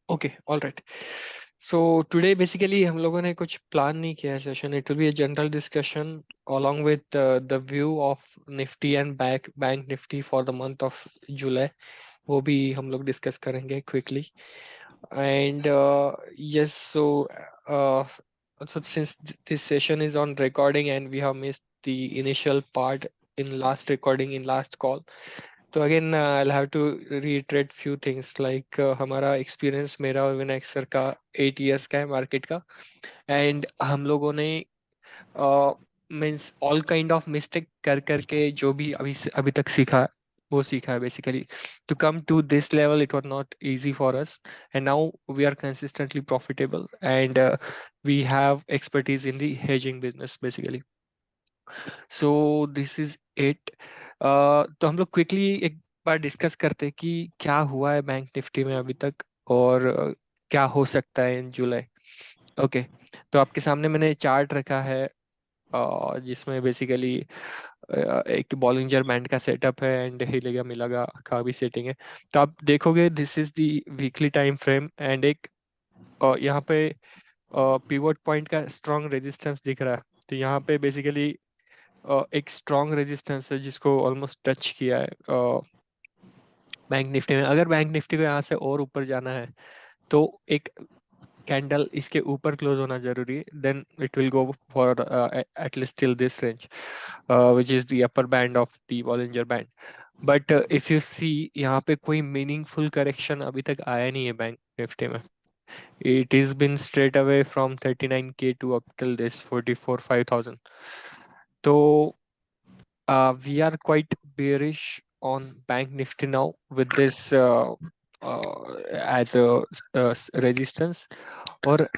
Okay, all right. So today basically हम लोगों ने कुछ प्लान नहीं किया है session. It will be a general discussion along with the view of Nifty and bank Nifty for the month of July. वो भी हम लोग डिस्कस करेंगे quickly. And yes, so since this session is on recording and we have missed the initial part in last recording in last call, तो again I'll have to reiterate few things like हमारा experience मेरा और Vinayak sir का 8 years का है market का। And हम लोगों ने means all kind of mistake कर करके जो भी अभी तक सीखा वो सीखा है basically. To come to this level it was not easy for us, and now we are consistently profitable and we have expertise in the hedging business basically. So this is it. तो हम लोग quickly एक बार discuss करते हैं कि क्या हुआ है बैंक निफ्टी में अभी तक और क्या हो सकता है इन जुलाई। ओके, तो आपके सामने मैंने चार्ट रखा है जिसमें बेसिकली एक बॉलिंजर बैंड का सेटअप है एंड हिलेगा मिलेगा का भी सेटिंग है। तो आप देखोगे this is the weekly time frame and एक यहाँ पे पिवट पॉइंट का स्ट्रॉन्ग रेजिस्टेंस दिख रहा है। तो यहाँ पे बेसिकली एक स्ट्रॉन्ग रेजिस्टेंस है जिसको ऑलमोस्ट टच किया है बैंक निफ्टी में। अगर बैंक निफ्टी को यहाँ से और ऊपर जाना है तो एक कैंडल इसके ऊपर क्लोज होना जरूरी है, then it will go for at least till this range which is the upper band of the Bollinger band. But if you see यहाँ पे कोई मीनिंगफुल करेक्शन अभी तक आया नहीं है बैंक निफ्टी में। It is bin straight away from 39K to up till this 44,500। तो we are quite bearish on Bank Nifty now with this as a resistance। और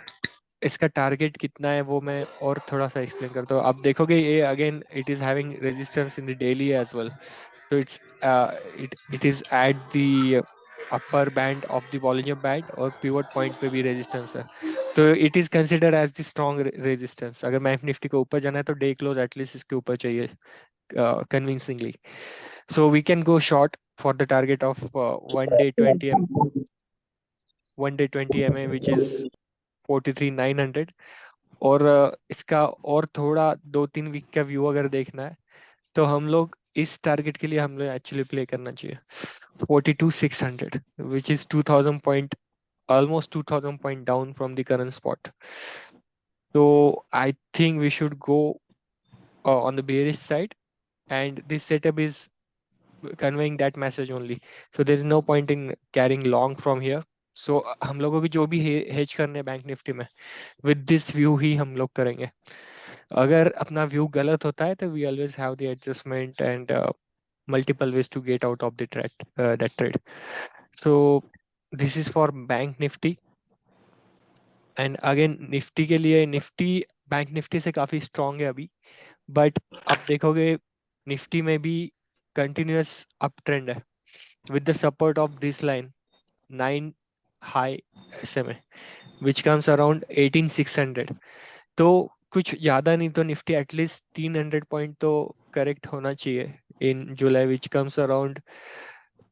इसका टारगेट कितना है वो मैं और थोड़ा सा एक्सप्लेन करता हूँ। आप देखोगे ये again it is having resistance in the daily as well. तो it is at the upper band of the Bollinger band और पिवट पॉइंट पे भी रेजिस्टेंस है। तो it is consider as the strong resistance. अगर बैंक निफ्टी को ऊपर जाना है तो डे क्लोज एटलीस्ट इसके ऊपर चाहिए convincingly. So we can go short for the target of 1 day 20 MA which is 43,900। और इसका और थोड़ा 2-3 वीक का व्यू अगर देखना है तो हम लोग इस टारगेट के लिए हम लोग एक्चुअली प्ले करना चाहिए 42,600 which is 2,000 point, almost 2,000 point down from the current spot. So I think we should go on the bearish side, and this setup is conveying that message only. So there is no point in carrying long from here. So हम लोगों की जो भी hedge करने हैं bank Nifty में with this view ही हम लोग करेंगे। अगर अपना व्यू गलत होता है तो we always have the adjustment and multiple ways to get out of the that trade. So this is for bank Nifty. And again Nifty के लिए निफ्टी बैंक निफ्टी से काफी स्ट्रांग है अभी, बट अब देखोगे निफ्टी में भी कंटिन्यूअस अप ट्रेंड है with the support of this line 9 high SMA which comes around 18,600। तो कुछ ज्यादा नहीं तो निफ्टी एटलीस्ट 300 पॉइंट तो करेक्ट होना चाहिए इन जुलाई which comes around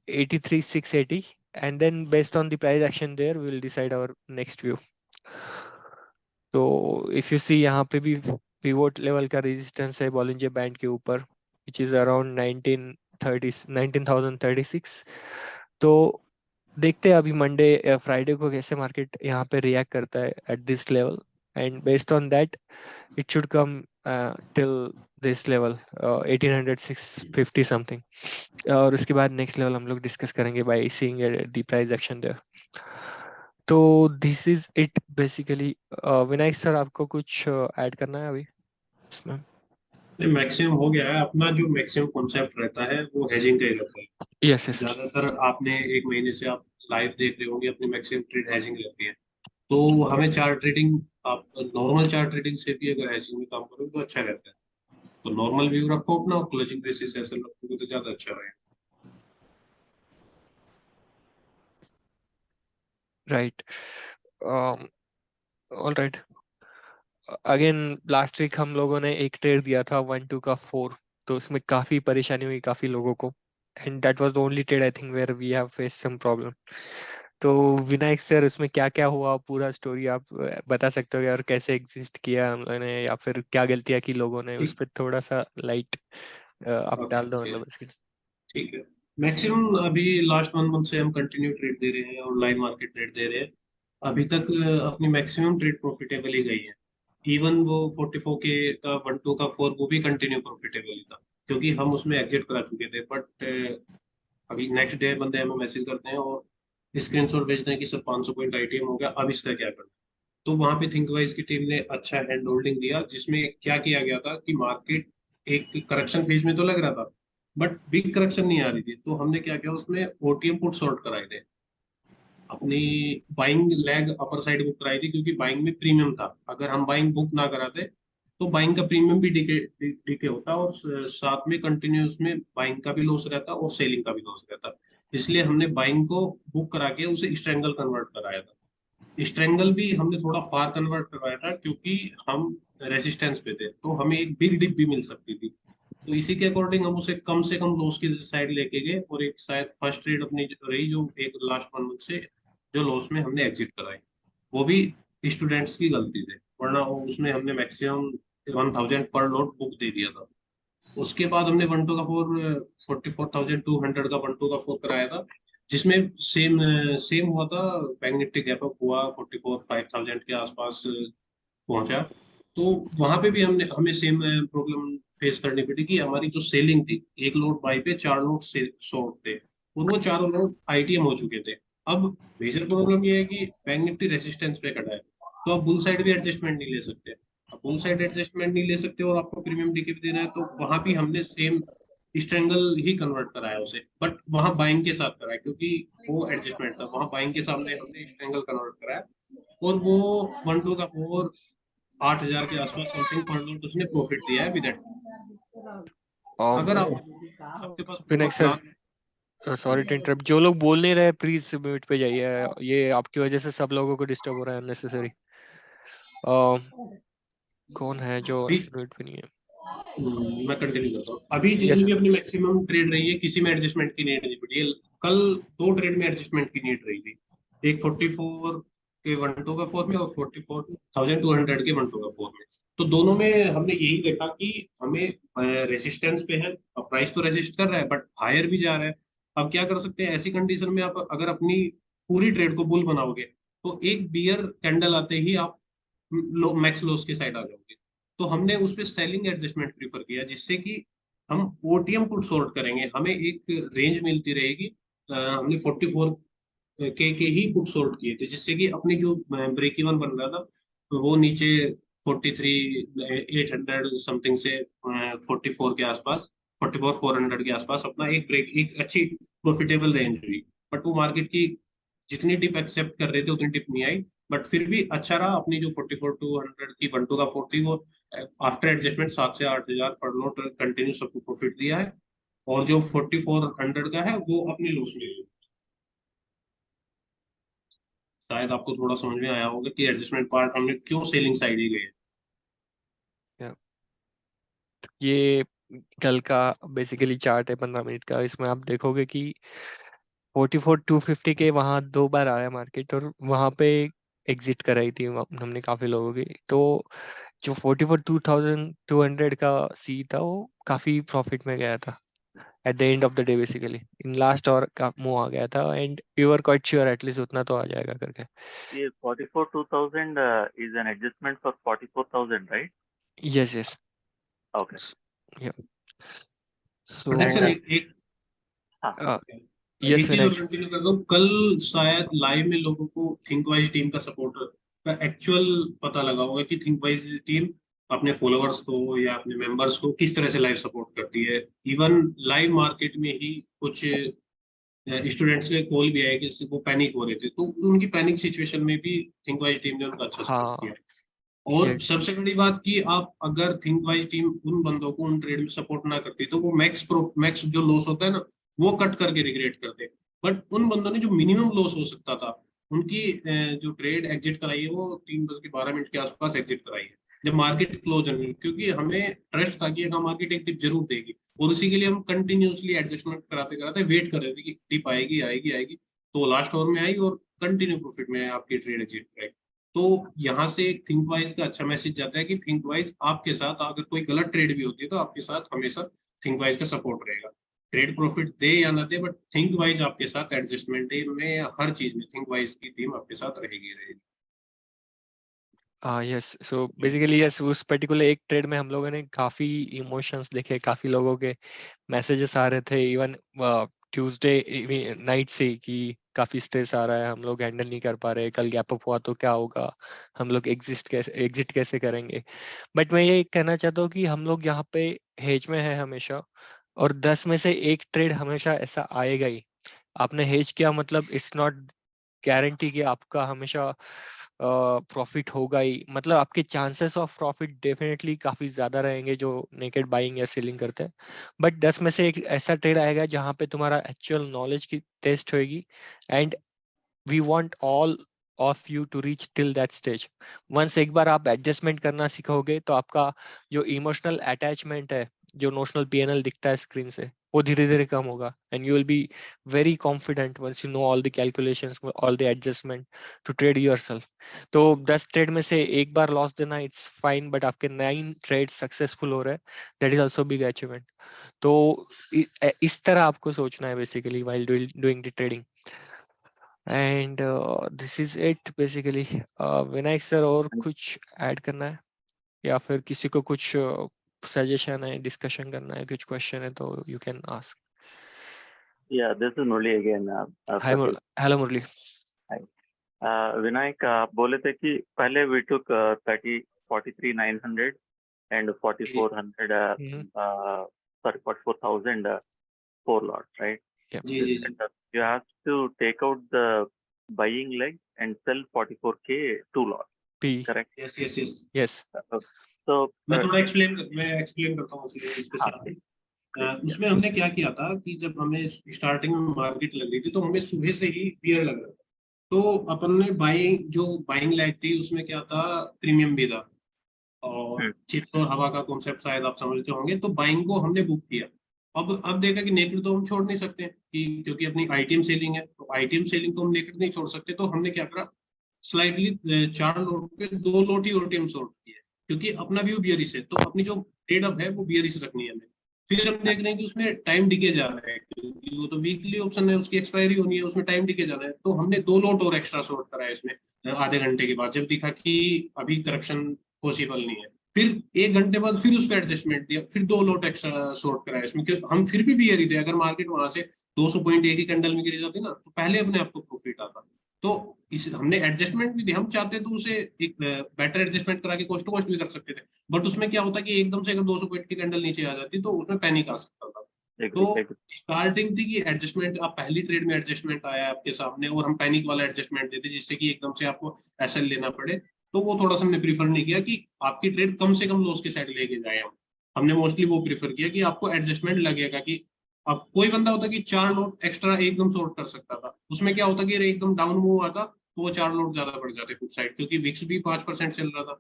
83,680, and then based on the price action there we will decide our next view। तो if you see यहाँ पे भी पिवोट लेवल का रेजिस्टेंस है बॉलिंजर बैंड के ऊपर विच इज अराउंड 1936। तो देखते हैं अभी मंडे फ्राइडे को कैसे मार्केट यहाँ पे रिएक्ट करता है at this level, and based on that it should come till this level 1800 650 something. और उसके बाद नेक्स्ट लेवल हम लोग डिस्कस करेंगे by seeing the price action there. तो this is it basically. Vinayak sir आपको कुछ ऐड करना है अभी इसमें? नहीं, मैक्सिमम हो गया है। अपना जो मैक्सिमम कॉन्सेप्ट रहता है वो हेजिंग का ही रहता है। Yes yes. ज्यादातर आपने एक महीने से आप लाइव देख रहे होंगे, अपनी मैक्सिमम ट्रेड हेजिंग रहती है। तो हमें चार्ट ट्रेडिंग, आप नॉर्मल चार्ट ट्रेडिंग से भी अगर हेजिंग में काम करोगे तो अच्छा रहता है। तो नॉर्मल व्यू रखो अपना, और क्लोजिंग बेसिस ऐसा रखोगे तो ज्यादा अच्छा रहेगा। Right, all right. Again last week हम लोगों ने एक ट्रेड दिया था 1-2 का 4। तो उसमें काफी परेशानी हुई काफी लोगों को, and that was the only trade I think where we have faced some problem. तो विनायक सर उसमें क्या क्या हुआ पूरा स्टोरी आप बता सकते हो और कैसे एग्जिस्ट किया हम लोगों ने, या फिर क्या गलतियां की लोगों ने, उस ठीक। पर थोड़ा सा लाइट आप ओके डाल दो ओके, मतलब इसके। ठीक है। मैक्सिमम अभी लास्ट 1 मंथ से हम कंटिन्यू ट्रेड दे रहे हैं और लाइव मार्केट ट्रेड दे रहे हैं। अभी तक अपनी मैक्सिमम ट्रेड प्रॉफिटेबल ही गई है। इवन वो 44 के का 1 2 का 4 वो भी कंटिन्यू प्रॉफिटेबल ही था, क्योंकि हम उसमें एग्जिट करा चुके थे। बट अभी नेक्स्ट डे बंदे हमें मैसेज करते हैं और स्क्रीनशॉट भेजते हैं कि सर 500 पॉइंट आईटीएम हो गया, अब इसका क्या करना। तो वहां पे थिंकवाइज की टीम ने अच्छा हैंड होल्डिंग दिया, जिसमें क्या किया गया था कि मार्केट एक करेक्शन फेज में तो लग रहा था, बट बिग करेक्शन नहीं आ रही थी। तो हमने क्या किया, उसमें ओटीएम पुट सॉर्ट कराए थे। अपनी buying leg upper side book कराई थी, क्योंकि बाइंग में प्रीमियम था। अगर हम बाइंग बुक ना कराते तो बाइंग का प्रीमियम भी डीके होता, और साथ में कंटिन्यूस में बाइंग का भी लॉस रहता और सेलिंग का भी लॉस रहता। इसलिए हमने बाइंग को बुक करा के उसे स्ट्रेंगल कन्वर्ट कराया था। स्ट्रेंगल भी हमने थोड़ा फार कन्वर्ट करवाया था, क्योंकि हम रेसिस्टेंस पे थे तो हमें एक बिग डिप भी मिल सकती थी। तो इसी के अकॉर्डिंग हम उसे कम से कम लॉस की साइड लेके गए, और एक शायद फर्स्ट ट्रेड अपनी रही जो एक लास्ट 1 मंथ से जो लॉस में हमने एग्जिट कराई, वो भी स्टूडेंट्स की गलती थी। वरना उसमें हमने मैक्सिमम 1000 पर लॉट बुक दे दिया था। उसके बाद हमने 1 2 का 4 44,200 का 1 2 का 4 कराया था, जिसमें सेम सेम हुआ था। बैंक निफ्टी गैप अप हुआ 44 5000 के आसपास पहुंचा। तो वहां पे भी हमने हमें सेम प्रॉब्लम फेस करनी पड़ी कि हमारी जो सेलिंग थी, एक लोड बाई पे 4 लोड से शॉर्ट थे, और वो चारों लोड आईटीएम हो चुके थे। अब मेजर प्रॉब्लम ये है कि बैंक निफ्टी रेसिस्टेंस पे खड़ा है, तो आप बुल साइड भी एडजस्टमेंट नहीं ले सकते। आप बुल साइड एडजस्टमेंट नहीं ले सकते और आपको प्रीमियम डीके भी देना है, तो वहां भी हमने सेम स्ट्रेंगल ही कन्वर्ट कराया उसे, बट वहां बाइंग के साथ कराया, क्योंकि वो एडजस्टमेंट था। वहां बाइंग के सामने हमने स्ट्रेंगल कन्वर्ट कराया, और वो 1 2 का 4 8000 के आसपास समथिंग पर नोट उसने प्रॉफिट दिया है विद। अगर आप आपके पास विनायक बहुत sir large. Sorry to interrupt, जो लोग बोल नहीं रहे प्लीज म्यूट पे जाइए, ये आपकी वजह से सब लोगों को डिस्टर्ब हो रहा है अननेसेसरी। कौन है जो अभी म्यूट पे नहीं है? मैं कंटिन्यू करता हूँ। अभी यस जितनी भी सर। अपनी मैक्सिमम ट्रेड रही है, किसी में एडजस्टमेंट की नीड नहीं पड़ी है। कल 2 ट्रेड में एडजस्टमेंट की नीड रही थी। एक 44 के 1 2 का 4 में, और 44,200 के 1 2 का 4 में। तो दोनों में हमने यही देखा कि हमें रेसिस्टेंस पे है, प्राइस तो रेसिस्ट कर रहा है बट हायर भी जा रहा है। अब क्या कर सकते हैं ऐसी कंडीशन में? आप अगर अपनी पूरी ट्रेड को बुल बनाओगे, तो एक बियर कैंडल आते ही आप मैक्स लॉस की साइड आ जाओगे। तो हमने उस पर सेलिंग एडजस्टमेंट प्रीफर किया, जिससे कि हम ओटीएम पुट सॉर्ट करेंगे, हमें एक रेंज मिलती रहेगी। हमने 44 के ही पुट सॉर्ट किए थे, जिससे कि अपनी जो ब्रेक इवन बन रहा था वो नीचे 43 800 समथिंग से 44 के आसपास, 44 400 के आसपास अपना एक ब्रेक, एक अच्छी प्रॉफिटेबल रेंज हुई। बट वो मार्केट की जितनी डिप एक्सेप्ट कर रहे थे उतनी डिप नहीं आई। बट फिर भी अच्छा रहा। अपनी जो 44 200 की 1 2 का 4 थी, वो आफ्टर एडजस्टमेंट 7 से 8000 पर नोट कंटिन्यू सबको प्रॉफिट दिया है। और जो 4400 का है वो अपनी लॉस में है। शायद आपको थोड़ा समझ में आया होगा कि एडजस्टमेंट पार्ट हमने क्यों सेलिंग साइड ही गए। Yeah. ये कल का बेसिकली चार्ट है 15 मिनट का, इसमें आप देखोगे कि 44 250 के वहां 2 बार आया मार्केट, और वहां पे एग्जिट कराई थी हमने काफी लोगों की। तो जो 44 2200 का सी था वो काफी प्रॉफिट में गया था at the end of the day, basically in last और का मुंह आ गया था, and we were quite sure at least उतना तो आ जाएगा करके। ये 44 2000 is an adjustment for 44,000, right? Yes yes. Okay. So protection एक हाँ, यस एक चीज और विनायक। कंटिन्यू करता हूँ। कल शायद लाइव में लोगों को थिंकवाइज टीम का सपोर्टर का एक्चुअल पता लगा होगा कि थिंकवाइज टीम अपने फॉलोअर्स को या अपने मेंबर्स को किस तरह से लाइव सपोर्ट करती है। इवन लाइव मार्केट में ही कुछ स्टूडेंट्स ने कॉल भी आया कि वो पैनिक हो रहे थे, तो उनकी पैनिक सिचुएशन में भी थिंकवाइज टीम ने उनका अच्छा सपोर्ट हाँ। किया। और यस। सबसे बड़ी बात कि आप अगर थिंकवाइज टीम उन बंदों को उन ट्रेड में सपोर्ट ना करती, तो वो मैक्स जो लॉस होता है ना, वो कट करके रिग्रेट करते। बट उन बंदों ने जो मिनिमम लॉस हो सकता था, उनकी जो ट्रेड एग्जिट कराई है वो 3 बज के 12 मिनट के आसपास एग्जिट कराई है। जब मार्केट क्लोज होनी, क्योंकि हमें ट्रस्ट था कि अगर मार्केट एक डिप जरूर देगी, और उसी के लिए हम कंटिन्यूअसली एडजस्टमेंट कराते कराते वेट कर रहे थे कि डिप आएगी आएगी आएगी। तो लास्ट ओवर में आई और कंटिन्यू प्रॉफिट में आपकी ट्रेड एग्जिट कराई। तो यहाँ से थिंक वाइज का अच्छा मैसेज जाता है कि थिंक वाइज आपके साथ अगर कोई गलत ट्रेड भी होती है तो आपके साथ हमेशा थिंक वाइज का सपोर्ट रहेगा। ट्रेड प्रॉफिट दे या ना दे, बट थिंक वाइज आपके साथ एडजस्टमेंट में हर चीज में थिंक वाइज की टीम आपके साथ रहेगी। यस, सो बेसिकली यस, उस पर्टिकुलर एक ट्रेड में हम लोगों ने काफी इमोशंस देखे, काफी लोगों के मैसेजेस आ रहे थे इवन ट्यूसडे नाइट से कि काफी स्ट्रेस आ रहा है, हम लोग हैंडल नहीं कर पा रहे, कल गैप अप हुआ तो क्या होगा, हम लोग एग्जिट कैसे करेंगे। बट मैं ये कहना चाहता हूँ कि हम लोग यहाँ पे हेज में है हमेशा, और 10 में से एक ट्रेड हमेशा ऐसा आएगा ही। आपने हेज किया मतलब इट्स नॉट गारंटी कि आपका हमेशा प्रॉफिट होगा ही, मतलब आपके चांसेस ऑफ प्रॉफिट डेफिनेटली काफी ज्यादा रहेंगे जो नेकेड बाइंग या सेलिंग करते हैं। बट 10 में से एक ऐसा ट्रेड आएगा जहां पे तुम्हारा एक्चुअल नॉलेज की टेस्ट होगी, and we want all of you to reach till that stage. Once एक बार आप एडजस्टमेंट करना सीखोगे तो आपका जो इमोशनल अटैचमेंट है, जो नोशनल पीएनएल दिखता है स्क्रीन से, वो धीरे धीरे कम होगा, and you will be very confident once you know all the calculations, all the adjustment to trade yourself. तो 10 ट्रेड में से एक बार लॉस देना इट्स फाइन, बट आपके 9 ट्रेड सक्सेसफुल हो रहे हैं, that is also big achievement. तो इस तरह आपको सोचना है basically while doing the trading, and this is it basically. Vinayak sir, और कुछ ऐड करना है या फिर किसी को कुछ सजेशन है, डिस्कशन करना है, कुछ क्वेश्चन है तो you can ask. Yeah, this is Murli again. Hi, Pratik. Hello Murli. Hi. Vinayak, आप बोले थे कि पहले we took 43,900 and 4,400, sorry, 44,000 4 lots, right? Yep. जी जी जी You have to take out the buying leg and sell 44K 2 lots, P. correct? Yes yes yes. Yes. So मैं थोड़ा एक्सप्लेन करता हूँ इसके हाँ, साथ। उसमें हमने क्या किया था कि जब हमें स्टार्टिंग में मार्केट लग रही थी तो हमें सुबह से ही बियर लग रहा था। तो अपन ने बाइंग लाइक थी उसमें क्या था, प्रीमियम भी था, और चिप्स और हवा का कॉन्सेप्ट शायद आप समझते होंगे। तो बाइंग को हमने बुक किया। अब देखा कि नेकेड तो हम छोड़ नहीं सकते कि, क्योंकि अपनी आईटीएम सेलिंग है, तो आईटीएम सेलिंग को हम नेकेड नहीं छोड़ सकते। तो हमने क्या करा, स्लाइटली 4 लोट पे 2 लोट ही ओटीएम शॉर्ट किए, क्योंकि अपना व्यू बियरिश है, तो अपनी जो ट्रेड अप है वो बियरिश रखनी है हमें। फिर हम देख रहे हैं कि उसमें टाइम डिके जा रहा है, क्योंकि वो तो वीकली ऑप्शन है, उसकी एक्सपायरी होनी है, उसमें टाइम डिके जाना है। तो हमने 2 लोट और एक्स्ट्रा शॉर्ट करा है इसमें आधे घंटे के बाद, जब दिखा कि अभी करप्शन पॉसिबल नहीं है। फिर 1 घंटे बाद फिर उस पर एडजस्टमेंट दिया, फिर 2 लोट एक्स्ट्रा शॉर्ट कराया इसमें, क्योंकि हम फिर भी बियर ही थे। अगर मार्केट वहां से 200 पॉइंट एक ही कैंडल में गिर जाती ना, तो पहले अपने आप को प्रॉफिट आता। तो इस हमने एडजस्टमेंट भी दी, हम चाहते तो उसे एक बेटर एडजस्टमेंट करा के कॉस्ट टू कॉस्ट भी कर सकते थे, बट उसमें क्या होता कि एकदम से अगर 200 पॉइंट की कैंडल नीचे आ जाती तो उसमें पैनिक आ सकता था। तो स्टार्टिंग थी कि एडजस्टमेंट, आप पहली ट्रेड में एडजस्टमेंट आया आपके सामने और हम पैनिक वाला एडजस्टमेंट देते जिससे कि एकदम से आपको एसएल लेना पड़े, तो वो थोड़ा सा हमने प्रीफर नहीं किया कि आपकी ट्रेड कम से कम लॉस के साइड लेके जाए। हमने मोस्टली वो प्रीफर किया कि आपको एडजस्टमेंट लगेगा कि अब कोई बंदा होता कि 4 लोट एक्स्ट्रा एकदम शॉर्ट कर सकता था, उसमें क्या होता कि एकदम डाउन मूव आता तो वो 4 लोट ज्यादा बढ़ जाते कुछ साइड, क्योंकि विक्स भी 5% चल रहा था,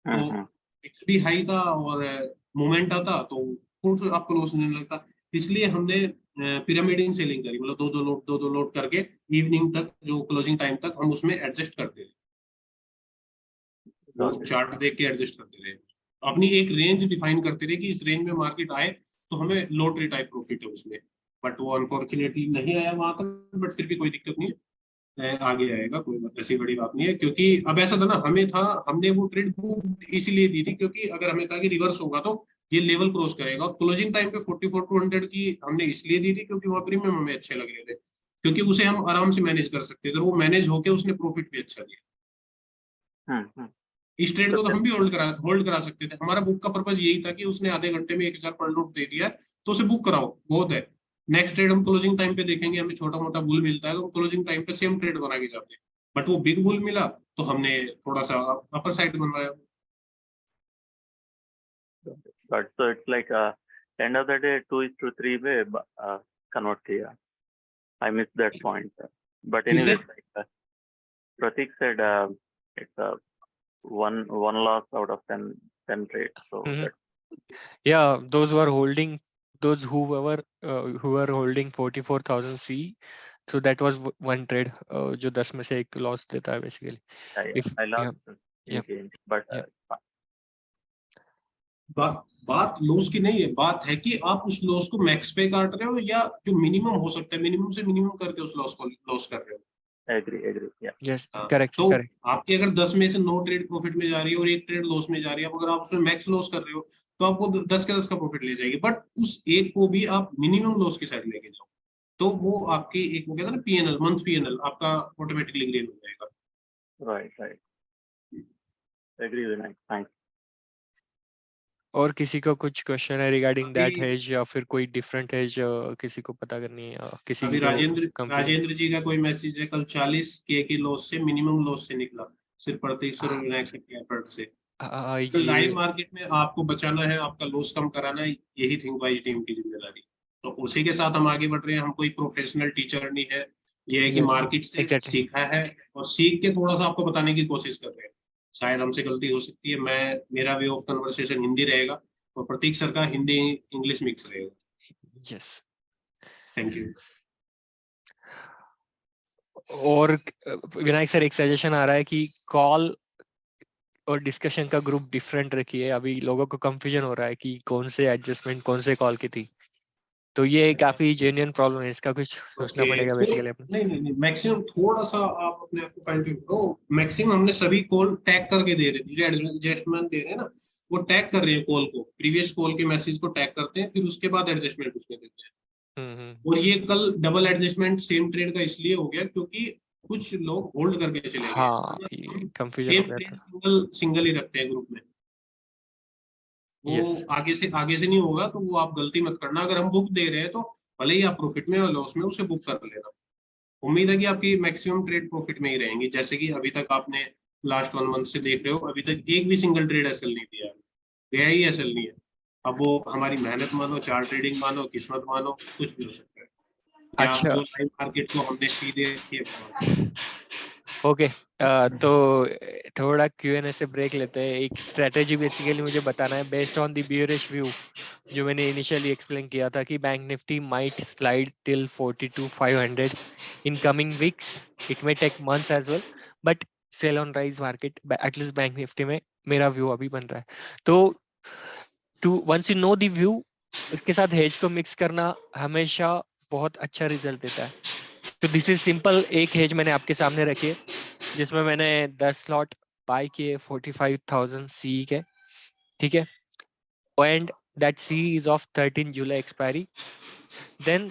तो विक्स भी हाई था और मोमेंट आता तो कुछ आपको लॉस नहीं लगता। इसलिए हमने पिरामिडिंग सेलिंग करी, मतलब दो दो लोट करके इवनिंग तक, जो क्लोजिंग टाइम तक हम उसमें एडजस्ट करते थे, वो चार्ट देख के एडजस्ट करते थे, अपनी एक रेंज डिफाइन करते थे कि इस रेंज में मार्केट आए तो हमें लॉटरी टाइप प्रॉफिट है उसमें। बट वो अनफॉर्चुनेटली नहीं आया वहां तक, बट फिर भी कोई दिक्कत नहीं है, आगे आएगा, कोई ऐसी बड़ी बात नहीं है। क्योंकि अब ऐसा था ना, हमने वो ट्रेड बुक इसीलिए दी थी क्योंकि अगर हमें था कि रिवर्स होगा तो ये लेवल क्रॉस करेगा। क्लोजिंग टाइम पे 44,200 की हमने इसलिए दी थी क्योंकि वहाँ प्रीमियम हमें अच्छे लग रहे थे, क्योंकि उसे हम आराम से मैनेज कर सकते थे, वो मैनेज होके उसने प्रॉफिट भी अच्छा दिया। इस ट्रेड को तो हम भी होल्ड करा सकते थे। हमारा बुक का पर्पज यही था कि उसने आधे घंटे में 1,000 पर लूट दे दिया तो उसे बुक कराओ, बहुत है। नेक्स्ट ट्रेड हम क्लोजिंग टाइम पे देखेंगे, हमें छोटा मोटा बुल मिलता है तो क्लोजिंग टाइम पे सेम ट्रेड बना के जाते हैं, बट वो बिग बुल मिला तो हमने थोड़ा सा अपर साइड बनवाया। But so it's like end of the day 2:3 पे convert किया. I missed that point. But anyway, like Pratik said, it's one loss out of 10 trades. So Mhm. that Yeah, those who are holding, those who were holding 44,000 C, so that was one trade जो 10 में से एक loss देता है basically. If I lost yeah, in gains, but yeah. बात loss की नहीं है, बात है कि आप उस लॉस को मैक्स पे काट रहे हो या जो मिनिमम हो सकता है मिनिमम से मिनिमम करके उस लॉस को लॉस कर रहे हो। agree, yeah. Yes, हाँ, correct, तो correct. आपकी अगर 10 में से 9 ट्रेड प्रॉफिट में जा रही है और एक ट्रेड लॉस में जा रही है, अब अगर आप उसमें मैक्स लॉस कर रहे हो तो आपको 10 का 10 का प्रॉफिट ले जाएगी, बट उस एक को भी आप मिनिमम लॉस की साइड लेके जाओ तो वो आपकी एक वो कहते हैं ना पीएनएल, मंथ पीएनएल आपका ऑटोमेटिकली ग्रेन हो जाएगा। Right. Agree with that. Thanks. और किसी को कुछ क्वेश्चन है रिगार्डिंग दैट अभी हेज या फिर कोई डिफरेंट हेज किसी को पता करनी है, किसी अभी को कंफ्यूजन? राजेंद्र जी का कोई मैसेज है, कल 40 के लॉस से मिनिमम लॉस से निकला सिर्फ प्रतीक सर और विनायक सर के एफर्ट से। लाइव ये मार्केट में आपको बचाना है, आपका लॉस कम कराना है, यही थिंक वाइज टीम की जिम्मेदारी। तो उसी के साथ हम आगे बढ़ रहे हैं, हम कोई प्रोफेशनल टीचर नहीं है, ये है कि यस मार्केट से एग्जैक्टली। सीखा है और सीख के थोड़ा सा आपको बताने की कोशिश कर रहे हैं। शायद हमसे गलती हो सकती है, मेरा वे ऑफ कन्वर्सेशन हिंदी रहेगा और प्रतीक सर का हिंदी इंग्लिश मिक्स रहेगा। यस। Thank you. और विनायक सर एक सजेशन आ रहा है कि कॉल और डिस्कशन का ग्रुप डिफरेंट रखिए, अभी लोगों को कंफ्यूजन हो रहा है कि कौन से एडजस्टमेंट कौन से कॉल की थी, तो ये काफी जेन्युइन प्रॉब्लम है, इसका कुछ सोचना ओके, पड़ेगा बेसिकली अपने। नहीं, मैक्सिमम थोड़ा सा आप अपने आप को फाइन ट्यून करो। मैक्सिमम हमने सभी कॉल टैग करके दे रहे थे, जो एडजस्टमेंट दे रहे हैं ना वो टैग कर रहे हैं कॉल को, प्रीवियस कॉल के मैसेज को टैग करते हैं, फिर उसके बाद एडजस्टमेंट उसमें देते हैं। और ये कल डबल एडजस्टमेंट सेम ट्रेड का इसलिए हो गया क्योंकि कुछ लोग होल्ड करके चले गए, हाँ वरना ये हम कंफ्यूजन हो सेम गया ट्रेड था। सिंगल सिंगल ही रखते हैं ग्रुप में। वो यस आगे से नहीं होगा, तो वो आप गलती मत करना। अगर हम बुक दे रहे हैं तो भले ही आप प्रॉफिट में और लॉस में उसे बुक कर लेना। उम्मीद है कि आपकी मैक्सिमम ट्रेड प्रॉफिट में ही रहेंगी, जैसे कि अभी तक आपने लास्ट 1 मंथ से देख रहे हो, अभी तक एक भी सिंगल ट्रेड एसएल नहीं दिया, गया ही एसएल नहीं है। अब वो हमारी मेहनत मानो, चार्ट ट्रेडिंग मानो, किस्मत मानो, कुछ भी हो सकता है, या अच्छा जो लाइव मार्केट को हमने फी दे रखी है वो मान सकते हैं। ओके। तो थोड़ा Q&A से ब्रेक लेते हैं। एक स्ट्रेटेजी बेसिकली मुझे बताना है based on the bearish view, जो मैंने इनिशियली एक्सप्लेन किया था कि bank Nifty might slide till 42,500 in coming weeks, it may take months as well, but sell on rise market at least bank Nifty में मेरा व्यू अभी बन रहा है। तो to once you know the view, उसके साथ हेज को मिक्स करना हमेशा बहुत अच्छा रिजल्ट देता है। तो दिस इज सिंपल, एक हेज मैंने आपके सामने रखी है जिसमें मैंने 10 स्लॉट बाय किए 45,000 सी के, ठीक है, and that C is of 13 July expiry. Then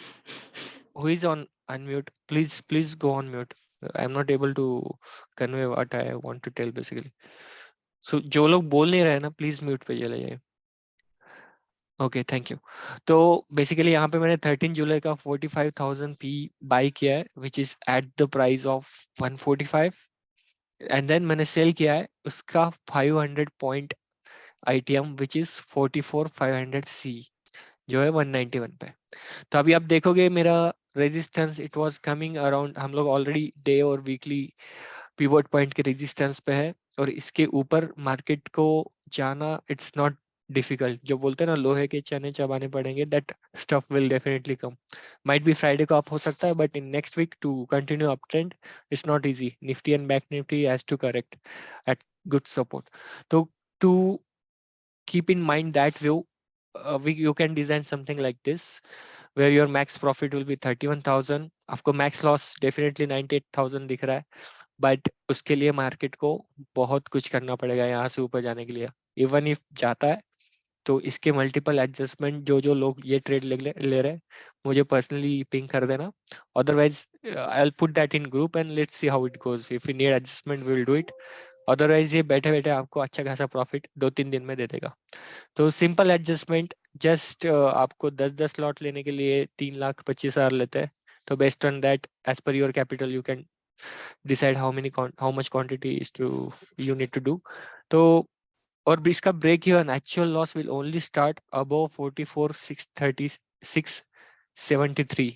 who is on unmute, please go on mute. I'm not able to convey what I want to tell basically. So जो लोग बोल नहीं रहे ना प्लीज म्यूट पे चले जाइए। Okay thank you. तो बेसिकली यहाँ पे मैंने 13 जुलाई का 45,000 पी बाई किया है which is at the price of 145, and then मैंने सेल किया है उसका 500 point ITM which is 44,500 C, जो है 191 पे। तो अभी आप देखोगे मेरा resistance it was coming around, हम लोग ऑलरेडी डे और वीकली पिवट पॉइंट के रेजिस्टेंस पे है, और इसके ऊपर मार्केट को जाना इट्स नॉट डिफिकल्ट। जो बोलते हैं ना लोहे के चने चबाने पड़ेंगे, that stuff will definitely come. Might be Friday को अप हो सकता है, but in next week to continue up trend it's not easy. Nifty and bank Nifty has to correct at good support. तो to keep in mind that view, you can design something like this where your max profit will be 31,000, आपको max loss definitely 98,000 दिख रहा है, but उसके लिए market को बहुत कुछ करना पड़ेगा यहाँ से ऊपर जाने के लिए। इवन इफ जाता है तो इसके मल्टीपल एडजस्टमेंट जो लोग ये ट्रेड ले रहे हैं मुझे पर्सनली पिंग कर देना, otherwise I will put that in group and let's see how it goes. If you need adjustment we will do it, otherwise ये बैठे बैठे आपको अच्छा खासा प्रॉफिट 2-3 दिन में दे देगा। तो सिंपल एडजस्टमेंट, जस्ट आपको 10-10 लॉट लेने के लिए 3,25,000 लेते हैं। तो based on that as per your capital you can decide how much quantity is to you need to do. तो और भी इसका break even actual loss will only start above 44,673।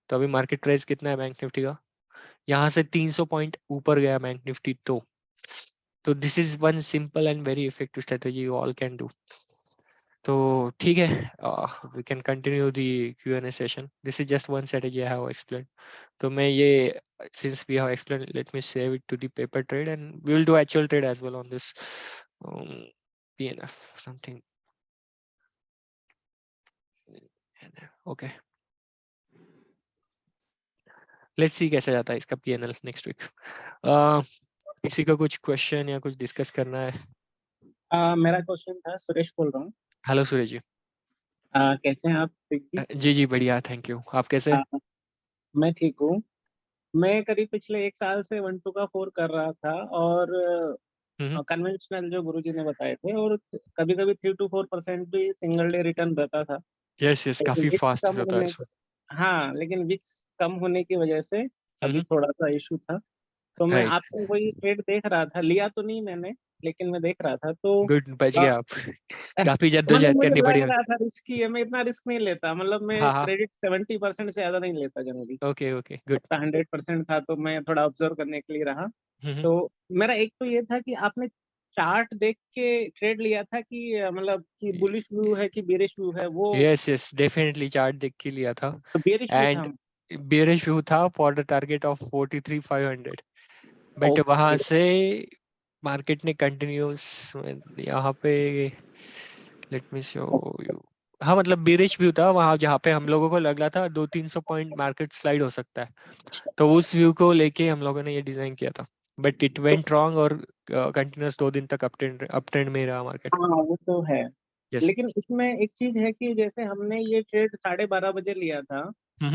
तो अभी मार्केट प्राइस कितना है बैंक निफ्टी का, यहाँ से 300 पॉइंट ऊपर गया बैंक निफ्टी, तो तो this is one simple and very effective strategy you all can do. तो ठीक है, we can continue the Q&A session. This is just one strategy I have explain. तो मैं ये, since we have explained, let me save it to the paper trade, and we will do actual trade as well on this PNF something. Okay, let's see कैसे जाता है इसका PNL next week. किसी का कुछ क्वेश्चन या कुछ discuss करना है? मेरा क्वेश्चन था, सुरेश बोल रहा हूँ. हेलो सूरज जी. कैसे हैं आप? जी जी बढ़िया, थैंक यू. आप कैसे? मैं ठीक हूँ. मैं करीब पिछले 1 साल से 1-2 का 4 कर रहा था, और कन्वेंशनल जो गुरुजी ने बताए थे, और कभी कभी 3 to 4% भी सिंगल डे रिटर्न रहता था. यस यस, काफी फास्ट रहता है इसमें. हाँ, लेकिन विक्स कम होने की वजह से अभी थोड़ा सा इशू था. तो मैं Right. आपको वही ट्रेड देख रहा था. लिया तो नहीं मैंने, लेकिन मैं देख रहा था. तो गुड, बच गए आप. काफी मतलब जद्दोजहद मुझे करनी पड़ी. लग रहा था रिस्की है. मैं इतना रिस्क नहीं लेता. मतलब मैं हाँ हाँ. क्रेडिट 70% से ज्यादा नहीं लेता जनरली. Okay okay good. 100% था, तो मैं थोड़ा ऑब्जर्व करने के लिए रहा. तो मेरा एक तो ये था कि आपने चार्ट देख के ट्रेड लिया था कि मतलब कि बुलिश व्यू है कि बेरिश व्यू है वो? यस यस, डेफिनेटली चार्ट देख के लिया था. तो बेरिश व्यू था. एंड bearish व्यू था for the target of 43,500, but वहां से मार्केट ने कंटिन्यूस यहाँ पे, लेट मी शो यू. हाँ मतलब bearish व्यू था वहां जहाँ पे हम लोगों को लग रहा था 200-300 पॉइंट मार्केट स्लाइड हो सकता है. तो उस व्यू को लेके हम लोगों ने ये डिजाइन किया था, बट इट वेंट रॉन्ग और कंटिन्यूस 2 दिन तक अपट्रेंड में रहा मार्केट. हाँ वो तो है. यस. लेकिन इसमें एक चीज है कि जैसे हमने ये ट्रेड 12:30 बजे लिया था,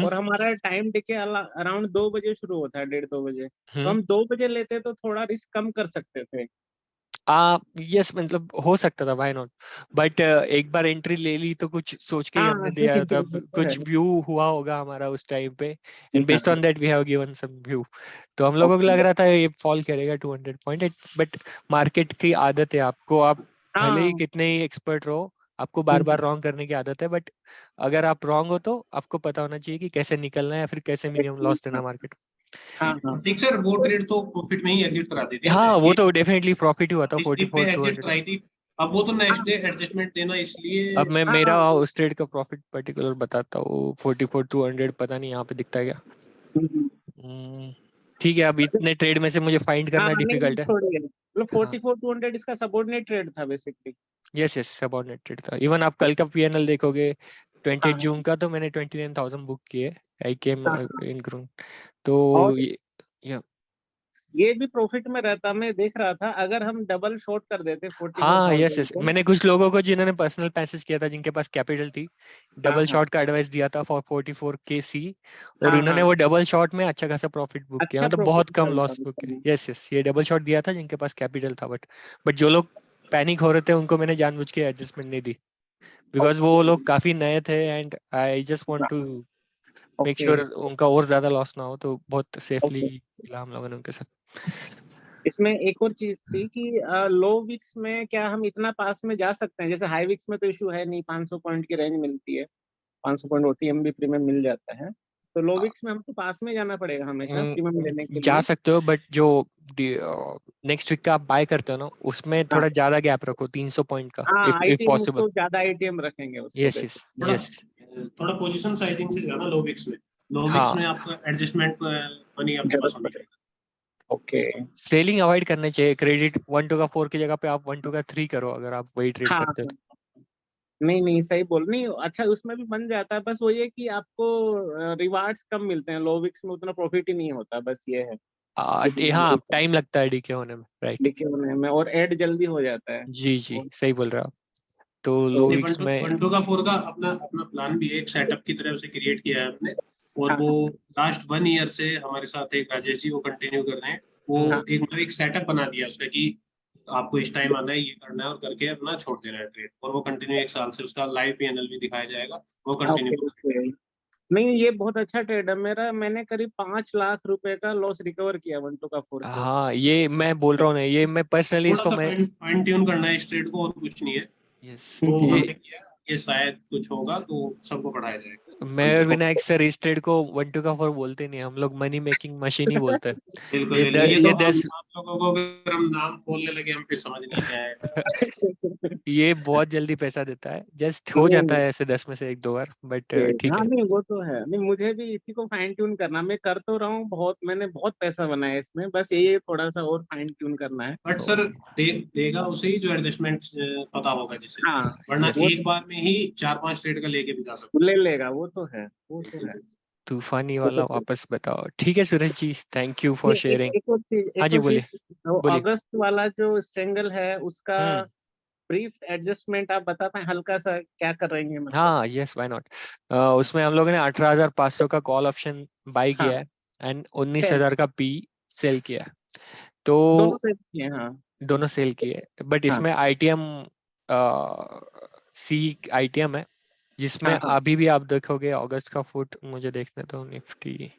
और हमारा टाइम डिके अराउंड 2 बजे शुरू होता है, 1:30-2 बजे. तो हम 2 बजे लेते तो थोड़ा रिस्क कम कर सकते थे. यस मतलब हो सकता था, व्हाई नॉट. बट एक बार एंट्री ले ली तो कुछ सोच के ही हमने दिया था. कुछ व्यू हुआ होगा हमारा उस टाइम पे, and based on that we have given some view. तो हम लोगों को लग रहा था ये फॉल करेगा 200 पॉइंट, बट मार्केट की आदत है आपको, आप भले ही कितने ही एक्सपर्ट रहो, आपको बार बार रॉन्ग करने की आदत है. बट अगर आप रॉन्ग हो तो आपको पता होना चाहिए कि कैसे निकलना है या फिर कैसे मिनिमम लॉस देना मार्केट. ठीक सर, वो ट्रेड तो प्रॉफिट में ही एग्जिट करा दी थी. हाँ वो तो डेफिनेटली प्रॉफिट हुआ था. इस डिप पे एग्जिट 44,200 कराई थी. अब वो तो नेक्स्ट डे एडजस्टमेंट देना, इसलिए अब मैं मेरा उस ट्रेड का प्रॉफिट पर्टिकुलर बताता हूँ. 44,200 पता नहीं यहाँ पे दिखता है क्या. ठीक है, अब इतने ट्रेड में से मुझे फाइंड करना डिफिकल्ट है. मतलब 44,200 इसका सबऑर्डिनेट ट्रेड था basically. Yes yes, subordinate trade था. इवन आप कल का PNL देखोगे 28 जून का, तो मैंने 29,000 बुक किए. आई केम इन ग्रून. तो ये भी प्रॉफिट में रहता. मैं देख रहा था अगर हम डबल शॉर्ट कर देते 44,000. हाँ यस यस, मैंने कुछ लोगों को जिन्होंने पर्सनल मैसेज किया था, जिनके पास कैपिटल थी, डबल शॉट का एडवाइस दिया था फॉर 44K C, और इन्होंने वो डबल शॉट में अच्छा खासा प्रॉफिट बुक किया, मतलब बहुत कम लॉस बुक किया. यस यस, ये डबल शॉट दिया था जिनके पास कैपिटल था. बट जो लोग पैनिक हो रहे थे उनको मैंने जानबूझ के एडजस्टमेंट नहीं दी, बिकॉज वो लोग काफी नए थे, and I just want to make sure उनका और ज्यादा लॉस ना हो. तो बहुत सेफली खेला हम लोगों ने उनके साथ. इसमें एक और चीज थी कि लो विक्स में क्या हम इतना पास में जा सकते हैं? जैसे हाई विक्स में तो इशू है नहीं, 500 पॉइंट की रेंज मिलती है, 500 पॉइंट OTM भी प्रीमियम मिल जाता है. तो लो विक्स में हमको पास में जाना पड़ेगा हमेशा प्रीमियम लेने के लिए. जा सकते हो, बट जो नेक्स्ट वीक का आप बाय करते हो ना, उसमें थोड़ा ज्यादा गैप रखो, 300 पॉइंट का, इफ पॉसिबल. तो ज्यादा ATM रखेंगे उसको. Yes yes yes. थोड़ा पोजीशन साइजिंग से ज्यादा लो विक्स में. लो विक्स में आपका एडजस्टमेंट मनी आपके पास होना चाहिए. ओके. सेलिंग अवॉइड करना चाहिए. क्रेडिट 1-2 का 4 की जगह पे आप 1-2 का 3 करो, अगर आप वही ट्रेड करते हो. नहीं सही बोल. नहीं अच्छा, उसमें भी बन जाता है. बस वो ये कि आपको रिवार्ड्स कम मिलते हैं. लो विक्स में उतना प्रॉफिट ही नहीं होता, बस ये है. हाँ टाइम लगता है डीके होने में, राइट. डीके होने में, और ऐड जल्दी हो जाता है. जी जी सही बोल रहे हो आप. तो लो विक्स में 1-2 का 4 का अपना प्लान भी है, एक सेटअप की तरह से क्रिएट किया है हमने, और वो लास्ट 1 ईयर से हमारे साथ एक राजेश जी वो कंटिन्यू कर रहे हैं. वो एक सेटअप बना दिया उसका कि आपको इस टाइम आना है, ये करना है, और करके अपना छोड़ देना है ट्रेड. और वो कंटिन्यू 1 साल से उसका लाइव PNL भी दिखाया जाएगा. वो कंटिन्यू. नहीं ये बहुत अच्छा ट्रेड है. मैंने करीब 5 लाख रुपए का लॉस रिकवर किया 1-2 का 4 से. हाँ ये मैं बोल रहा हूँ ना, ये मैं पर्सनली इसको मैं फाइन ट्यून करना है इस ट्रेड को, और कुछ नहीं है. यस ये शायद कुछ होगा तो सबको बढ़ाया जाएगा. मैं और विनायक सर इस ट्रेड को 1-2 का 4 बोलते नहीं, हम लोग मनी मेकिंग मशीन ही बोलते हैं. बिल्कुल. ये लोगों को अगर हम नाम बोलने लगे हम फिर समझ नहीं क्या है। ये बहुत जल्दी पैसा देता है, जस्ट हो नहीं जाता नहीं है ऐसे 10 में से 1-2 बार, बट ठीक हाँ है। नहीं वो तो है नहीं, मुझे भी इसी को फाइन ट्यून करना, मैं कर तो रहा हूँ बहुत, मैंने बहुत पैसा बनाया इसमें, बस ये थोड़ा सा और फाइन ट्यून करना है। बट सर देगा उसे ही जो एडजस्टमेंट पता होगा जिसे, हाँ वरना यस, वो एक बार में ही 4-5 ट्रेड का लेके भी जा सकते ले लेगा, वो तो है, वो तो है। तूफानी वो तो वाला है। वापस बताओ। ठीक है सूरज जी, थैंक यू फॉर नहीं, शेयरिंग। एक और चीज, हाँ जी बोलिए, वो बोलिए। अगस्त वाला जो स्ट्रेंगल है उसका हम्म, ब्रीफ एडजस्टमेंट आप बता पाए हल्का सा, क्या कर रही हैं मतलब? हाँ यस, व्हाई नॉट। उसमें हम लोगों ने 18,500 का कॉल ऑप्शन बाई हाँ किया है एंड सेल, 19,000 का पी सेल किया है। तो दोनों सेल किए, हाँ दोनों सेल किए, बट हाँ इसमें आईटीएम सी आईटीएम है, जिसमें हाँ हाँ अभी भी आप देखोगे अगस्त का फुट, मुझे देखने दो निफ्टी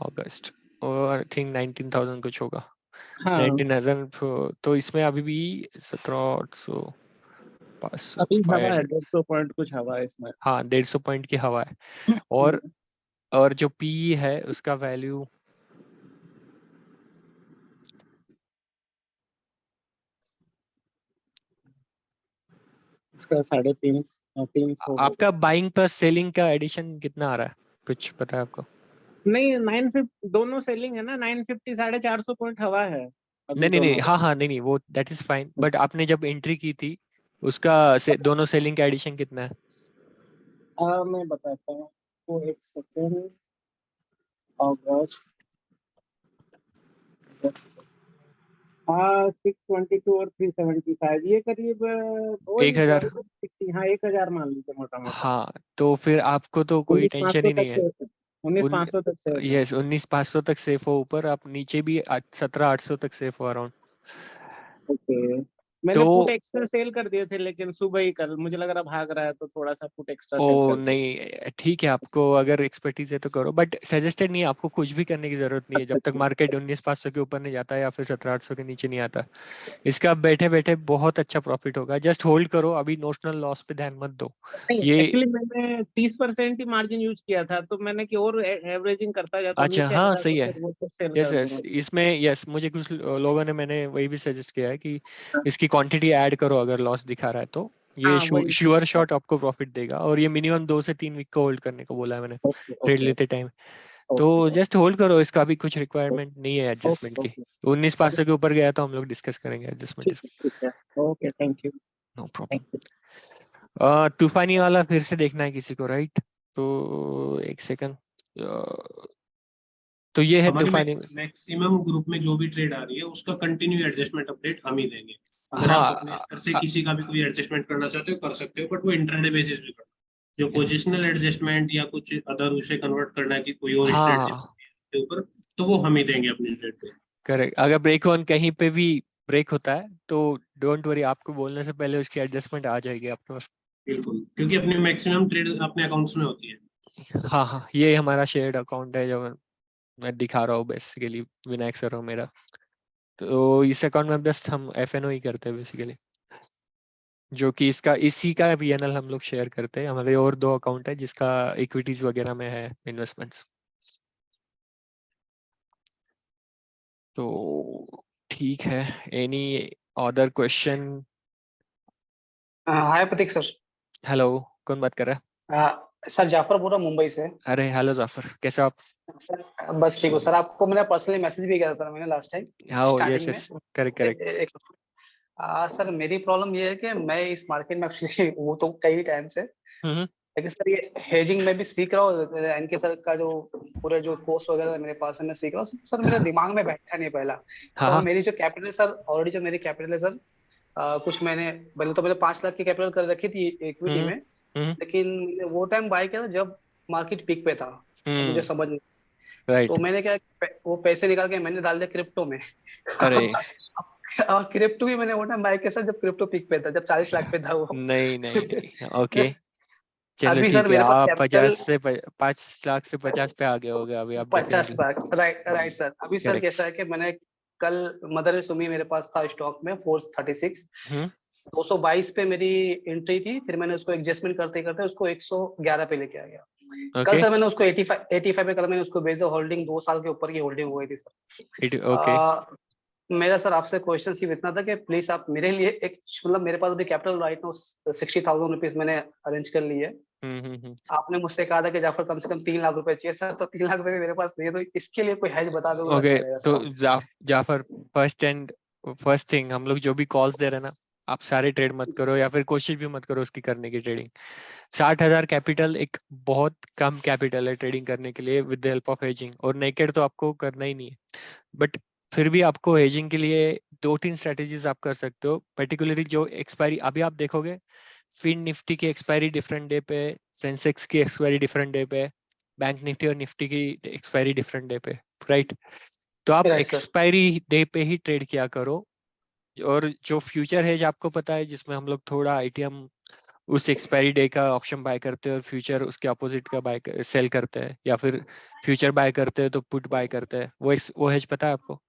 अगस्त, और आई थिंक 19,000 कुछ होगा, हाँ 19,000। तो इसमें अभी भी 17,800, 500, अभी हवा है 500, 150 पॉइंट कुछ हवा है इसमें। हाँ 150 पॉइंट की हवा है। और जो पी है उसका वैल्यू, इसका 350 आपका होगा। बाइंग पर सेलिंग का एडिशन कितना आ रहा है, कुछ पता है आपको? नहीं 950 दोनों सेलिंग है ना, 950 450 पॉइंट हवा है नहीं अभी नहीं नहीं, दोनों। हाँ हाँ, नहीं नहीं, वो दैट इज फाइन, बट आपने जब एंट्री की थी उसका दोनों सेलिंग का एडिशन कितना है? मैं बताता हूँ तो एक सेकेंड। अगस्त, हाँ 622 और 375, ये करीब वही 1,000। 60, हाँ 1000 मान लीजिए मोटा मोटा। हाँ, तो फिर आपको तो कोई उन्नीस पाँच टेंशन सौ ही नहीं तक है। से, उन्नीस उन पाँच सौ तक से है। यस, 19,500 तक सेफ हो ऊपर, आप नीचे भी 17,800 तक सेफ हो अराउंड। ओके, मैंने तो पुट एक्स्ट्रा सेल कर दिए थे लेकिन सुबह ही, कल मुझे लग रहा भाग रहा है तो थोड़ा सा पुट एक्स्ट्रा सेल ओ कर दिया। नहीं, ठीक है, आपको अगर एक्सपर्टीज है तो करो, बट सजेस्टेड नहीं है, आपको कुछ भी करने की जरूरत नहीं है अच्छा जब तक अच्छा। मार्केट 19,500 के ऊपर नहीं जाता या फिर 17,800 के नीचे नहीं आता। इसका बैठे बैठे बहुत अच्छा प्रॉफिट होगा, जस्ट होल्ड करो, अभी नोशनल लॉस पे ध्यान मत दो। नहीं ये एक्चुअली मैंने 30% ही मार्जिन यूज किया था, तो मैंने कि और एवरेजिंग करता जाता हूँ, अच्छा, नीचे हाँ आएगा तो सही है। फिर वो तो सेल यस कर यस, दूंगा। इसमें यस, मुझे कुछ लोगों ने, मैंने वही भी सजेस्ट किया है कि हाँ इसकी क्वांटिटी ऐड करो, अगर लॉस दिखा रहा है तो ये हाँ, वही श्योर शॉट आपको प्रॉफिट देगा, और ये मिनिमम 2 से 3 वीक को होल्ड करने को बोला है मैंने ओके ट्रेड ओके लेते टाइम। तो ओके जस्ट होल्ड करो, इसका भी कुछ रिक्वायरमेंट नहीं है एडजस्टमेंट ओके की। ओके। 19,500 के ऊपर गया तो हम लोग डिस्कस करेंगे एडजस्टमेंट ठीक इसका। है ठीक है। Okay, thank you. No problem. Thank you. तूफानी वाला फिर से देखना है किसी को, राइट? तो एक सेकंड, तो ये है हमारी तूफानी। मैक्सिमम ग्रुप में जो भी ट्रेड आ रही है उसका कंटिन्यू एडजस्टमेंट अपडेट हम ही देंगे। अगर आप अपने हाँ स्तर से किसी का भी कोई एडजस्टमेंट करना चाहते हो कर सकते हो, बट वो इंटरडे बेसिस पे करना। जो पोजिशनल एडजस्टमेंट या कुछ अदर उसे कन्वर्ट करना है कि कोई और स्ट्रेटजी हाँ, के ऊपर, तो वो हम ही देंगे अपने ट्रेड पे। करेक्ट, अगर ब्रेक ऑन कहीं पे भी ब्रेक होता है तो डोंट वरी, आपको बोलने से पहले उसकी एडजस्टमेंट आ जाएगी आपके पास। बिल्कुल, क्योंकि अपनी मैक्सिमम ट्रेड अपने अकाउंट्स में होती है। हाँ हाँ, ये हमारा शेयर्ड अकाउंट है जो मैं दिखा रहा हूँ बेसिकली, विनायक सर हो मेरा। तो इस अकाउंट में बस हम एफएनओ ही करते हैं बेसिकली, जो कि इसका इसी का वीएनएल हम लोग शेयर करते हैं। हमारे और 2 अकाउंट है जिसका इक्विटीज वगैरह में है इन्वेस्टमेंट्स। तो ठीक है, एनी अदर क्वेश्चन? हाय प्रतीक सर। हेलो, कौन बात कर रहा सर जाफर बोल रहा हूँ मुंबई से। है? अरे हेलो जाफर, कैसे हो आप? सर बस ठीक हो सर, आपको मैंने पर्सनली मैसेज भी किया था सर मैंने लास्ट टाइम हाँ यस स्टार्टिंग में। Yes, correct correct. सर मेरी प्रॉब्लम ये है कि मैं इस मार्केट में एक्चुअली वो तो कई टाइम से, हम्म, लेकिन सर ये हेजिंग में भी सीख रहा हूँ, एनके सर का जो पूरे जो कोर्स वगैरह मेरे पास है मैं सीख रहा हूँ सर, मेरे दिमाग में बैठा नहीं पहला। हाँ तो हाँ, मेरी जो कैपिटल है सर, ऑलरेडी जो मेरी कैपिटल है सर, कुछ मैंने पहले तो मैंने 5 लाख की कैपिटल कर रखी थी इक्विटी हम्म में, हम्म लेकिन मैंने वो टाइम बाय किया था जब मार्केट पीक पे था। तो मुझे हम्म, समझ नहीं, तो राइट। मैंने क्या, वो पैसे निकाल के मैंने डाल दिया क्रिप्टो में। अरे और क्रिप्टो भी मैंने वो टाइम बाय किया सर जब क्रिप्टो पीक पे था, जब 40 लाख पे था वो। नहीं नहीं नहीं, ओके, चलो अभी सर ठीक है, मेरे पास आप कैपिटल 5 लाख से 50 पे आ गए होगे अभी आप 50 definitely. Lakh, right right sir. अभी सर करेक्ट। कैसा है कि मैंने कल मदर सुमी मेरे पास था स्टॉक में 436, हम्म, 222 पे मेरी एंट्री थी, फिर मैंने उसको एडजस्टमेंट करते करते उसको 111 पे लेके आ गया। कल ओके, सर मैंने उसको 85 पे कल मैंने उसको भेजा, होल्डिंग 2 साल के ऊपर की होल्डिंग हो गई थी सर। ओके, मेरा सर आपसे क्वेश्चन सिर्फ इतना था कि प्लीज आप मेरे लिए एक, मतलब मेरे पास अभी कैपिटल राइट नाउ 60,000 रुपीज मैंने अरेंज कर लिए। आपने मुझसे कहा था कि जाफर कम से कम 3 लाख रुपए चाहिए सर, तो 3 लाख रुपए मेरे पास नहीं है, तो इसके लिए कोई हेज बता दो तो ओके, अच्छा रहेगा तो सर। जाफर, फर्स्ट थिंग, हम लोग जो भी कॉल्स दे रहे हैं ना, आप सारे ट्रेड मत करो या फिर कोशिश भी मत करो उसकी करने की ट्रेडिंग। 60,000 कैपिटल एक बहुत कम कैपिटल है ट्रेडिंग करने के लिए with the help of hedging, और नेकेड तो आपको करना ही नहीं है। बट फिर भी आपको हेजिंग के लिए 2-3 स्ट्रेटेजीज आप कर सकते हो, पर्टिकुलरली जो एक्सपायरी अभी आप देखोगे, फिन निफ्टी की एक्सपायरी डिफरेंट डे पे, सेंसेक्स की एक्सपायरी डिफरेंट डे पे, बैंक निफ्टी और निफ्टी की एक्सपायरी डिफरेंट डे पे, राइट? तो आप राइट सर। एक्सपायरी डे पे ही ट्रेड किया करो। और जो फ्यूचर है, आपको पता है, जिसमें हम लोग थोड़ा आईटीएम उस एक्सपायरी डे का ऑप्शन बाय करते हैं और फ्यूचर उसके अपोजिट का बाय सेल करते हैं, या फिर फ्यूचर बाय करते हैं तो पुट बाय करते हैं, वो हेज पता है आपको?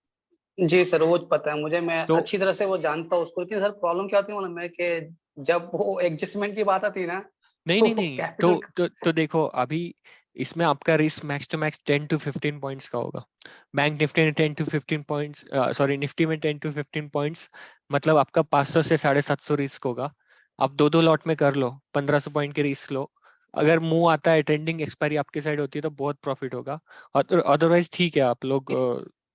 जी सर, वो पता है मुझे, मैं तो अच्छी तरह से वो जानता हूँ उसको, लेकिन सर प्रॉब्लम क्या होती है मालूम है कि जब वो एडजस्टमेंट की बात आती है ना, नहीं तो नहीं नहीं, कैपिटल तो देखो, अभी इसमें आपका risk max to max 10 to 15 points का होगा। बैंक निफ्टी में 10 to 15 पॉइंट्स, सॉरी, निफ्टी में 10 to 15 पॉइंट्स, मतलब आपका 500 से 750 रिस्क होगा। आप 2-2 लॉट में कर लो, 1500 पॉइंट के रिस्क लो। अगर मूव आता है, ट्रेंडिंग एक्सपायरी आपकी साइड होती है, तो बहुत प्रॉफिट होगा। अदरवाइज ठीक है, आप लोग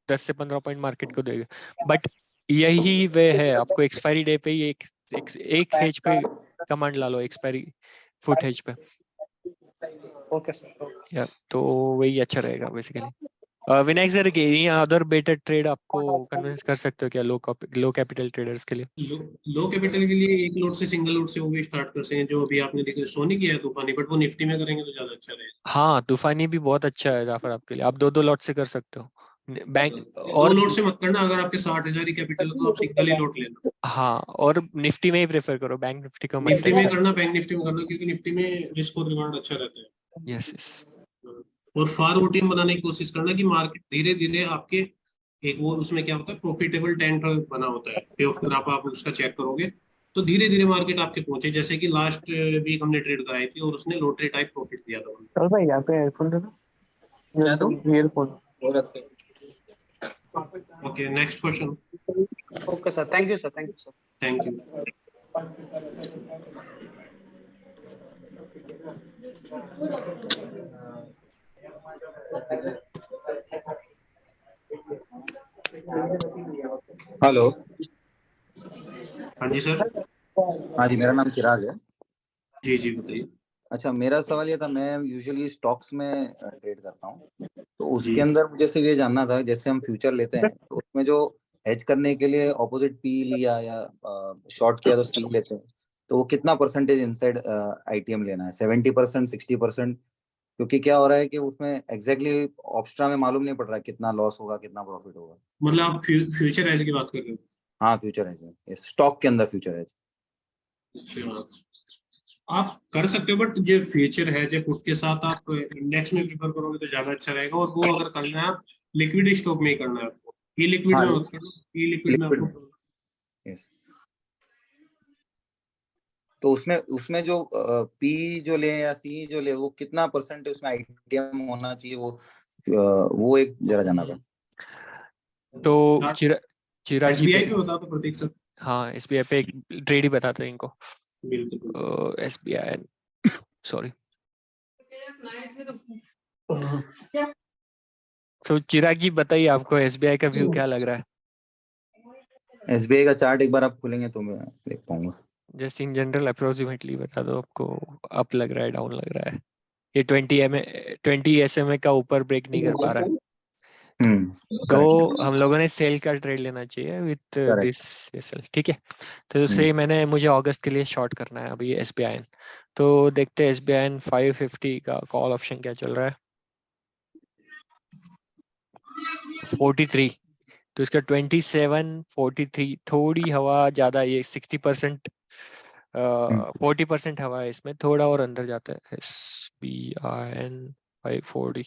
10 से 15 पॉइंट मार्केट को देंगे। बट यही वे है, आपको एक्सपायरी डे पे ही एक हेज पे कमांड ला लो, एक्सपायरी फुट हेज पे। Okay sir. या तो वही अच्छा रहेगा basically. Vinayak sir, any other better trade आपको कन्विंस कर सकते हो क्या लो कैपिटल ट्रेडर्स के लिए? लो कैपिटल के लिए एक लोट से, सिंगल लोट से वो भी स्टार्ट कर सकते हैं, जो अभी आपने देखा सोनी किया है तूफानी, बट वो निफ्टी में करेंगे तो ज्यादा अच्छा रहेगा। हाँ, तूफानी भी बहुत अच्छा है जाफर आपके लिए, आप 2-2 लॉट से कर सकते हो। बैंक दो और लोट से मत करना, अगर आपके 60,000 ही कैपिटल है तो आप सिंगल ही लोट लेना। हाँ, और निफ्टी में ही प्रेफर करो, बैंक निफ्टी को मत निफ्टी टच में करो। करना, बैंक निफ्टी में करना, क्योंकि निफ्टी में रिस्क और रिवार्ड अच्छा रहता है। Yes yes. और फार ओटीएम बनाने की कोशिश करना कि मार्केट धीरे धीरे आपके, एक वो उसमें क्या होता है, प्रॉफिटेबल टेंट बना होता है, पे ऑफ ग्राफ आप उसका चेक करोगे तो धीरे धीरे मार्केट आपके पहुंचे, जैसे कि लास्ट वीक हमने ट्रेड कराई थी और उसने लॉटरी टाइप प्रॉफिट दिया था। चल भाई, यहाँ पे एयरफोन दे दो, earphone. Okay, next question. Okay sir, thank you sir, thank you sir. Thank you. Hello. हाँ जी सर। हाँ जी, मेरा नाम चिराग है। जी जी बताइए। अच्छा, मेरा सवाल ये था, मैं यूजुअली स्टॉक्स में ट्रेड करता हूँ, तो जी उसके अंदर मुझे सिर्फ ये जानना था, जैसे हम फ्यूचर लेते हैं तो उसमें जो हेज करने के लिए ऑपोजिट पी लिया या शॉर्ट किया तो सी लेते हैं, तो वो कितना परसेंटेज इनसाइड आईटीएम लेना है? 70%, 60%? क्योंकि क्या हो रहा है कि उसमें एग्जैक्टली ऑप्स्ट्रा में मालूम नहीं पड़ रहा है कितना लॉस होगा कितना प्रॉफिट होगा। मतलब आप फ्यूचर एज की बात कर रहे हो? हाँ, फ्यूचर हेज, स्टॉक के अंदर फ्यूचर हेज। अच्छा, आप कर सकते हो, बट जो फ्यूचर है जो पुट के साथ आप इंडेक्स में प्रिफर करोगे तो ज्यादा अच्छा रहेगा, और वो अगर करना है आप लिक्विड स्टॉक में ही करना है आपको, ई लिक्विड हाँ, में मत करना, ई लिक्विड में लिक्विड आपको। में, यस। तो उसमें उसमें जो पी जो ले या सी जो ले, वो कितना परसेंट उसमें आईटीएम होना चाहिए, वो एक जरा जाना था। तो चिराग जी एसबीआई पे बता दो प्रतीक सर। हाँ, एसबीआई पे एक ट्रेड ही बताते हैं इनको। बिल्कुल। SBI, sorry. तो चिराग जी बताइए, आपको एसबीआई का व्यू क्या लग रहा है? एसबीआई का चार्ट एक बार आप खोलेंगे तो मैं देख पाऊंगा। जस्ट इन जनरल अप्रोक्सीमेटली बता दो, आपको अप लग रहा है, डाउन लग रहा है? ये 20 SMA का ऊपर ब्रेक नहीं कर पा रहा है, तो करेक्ट हम लोगों ने सेल का ट्रेड लेना चाहिए विथ करेक्ट। दिस एसएल, ठीक है? तो उसे मुझे अगस्त के लिए शॉर्ट करना है अभी एसबीआई। तो देखते हैं एसबीआई 550 का कॉल ऑप्शन क्या चल रहा है। 43, तो इसका 27, 43, थोड़ी हवा ज्यादा, ये 60%, 40% हवा है इसमें, थोड़ा और अंदर जाता है। SBI 540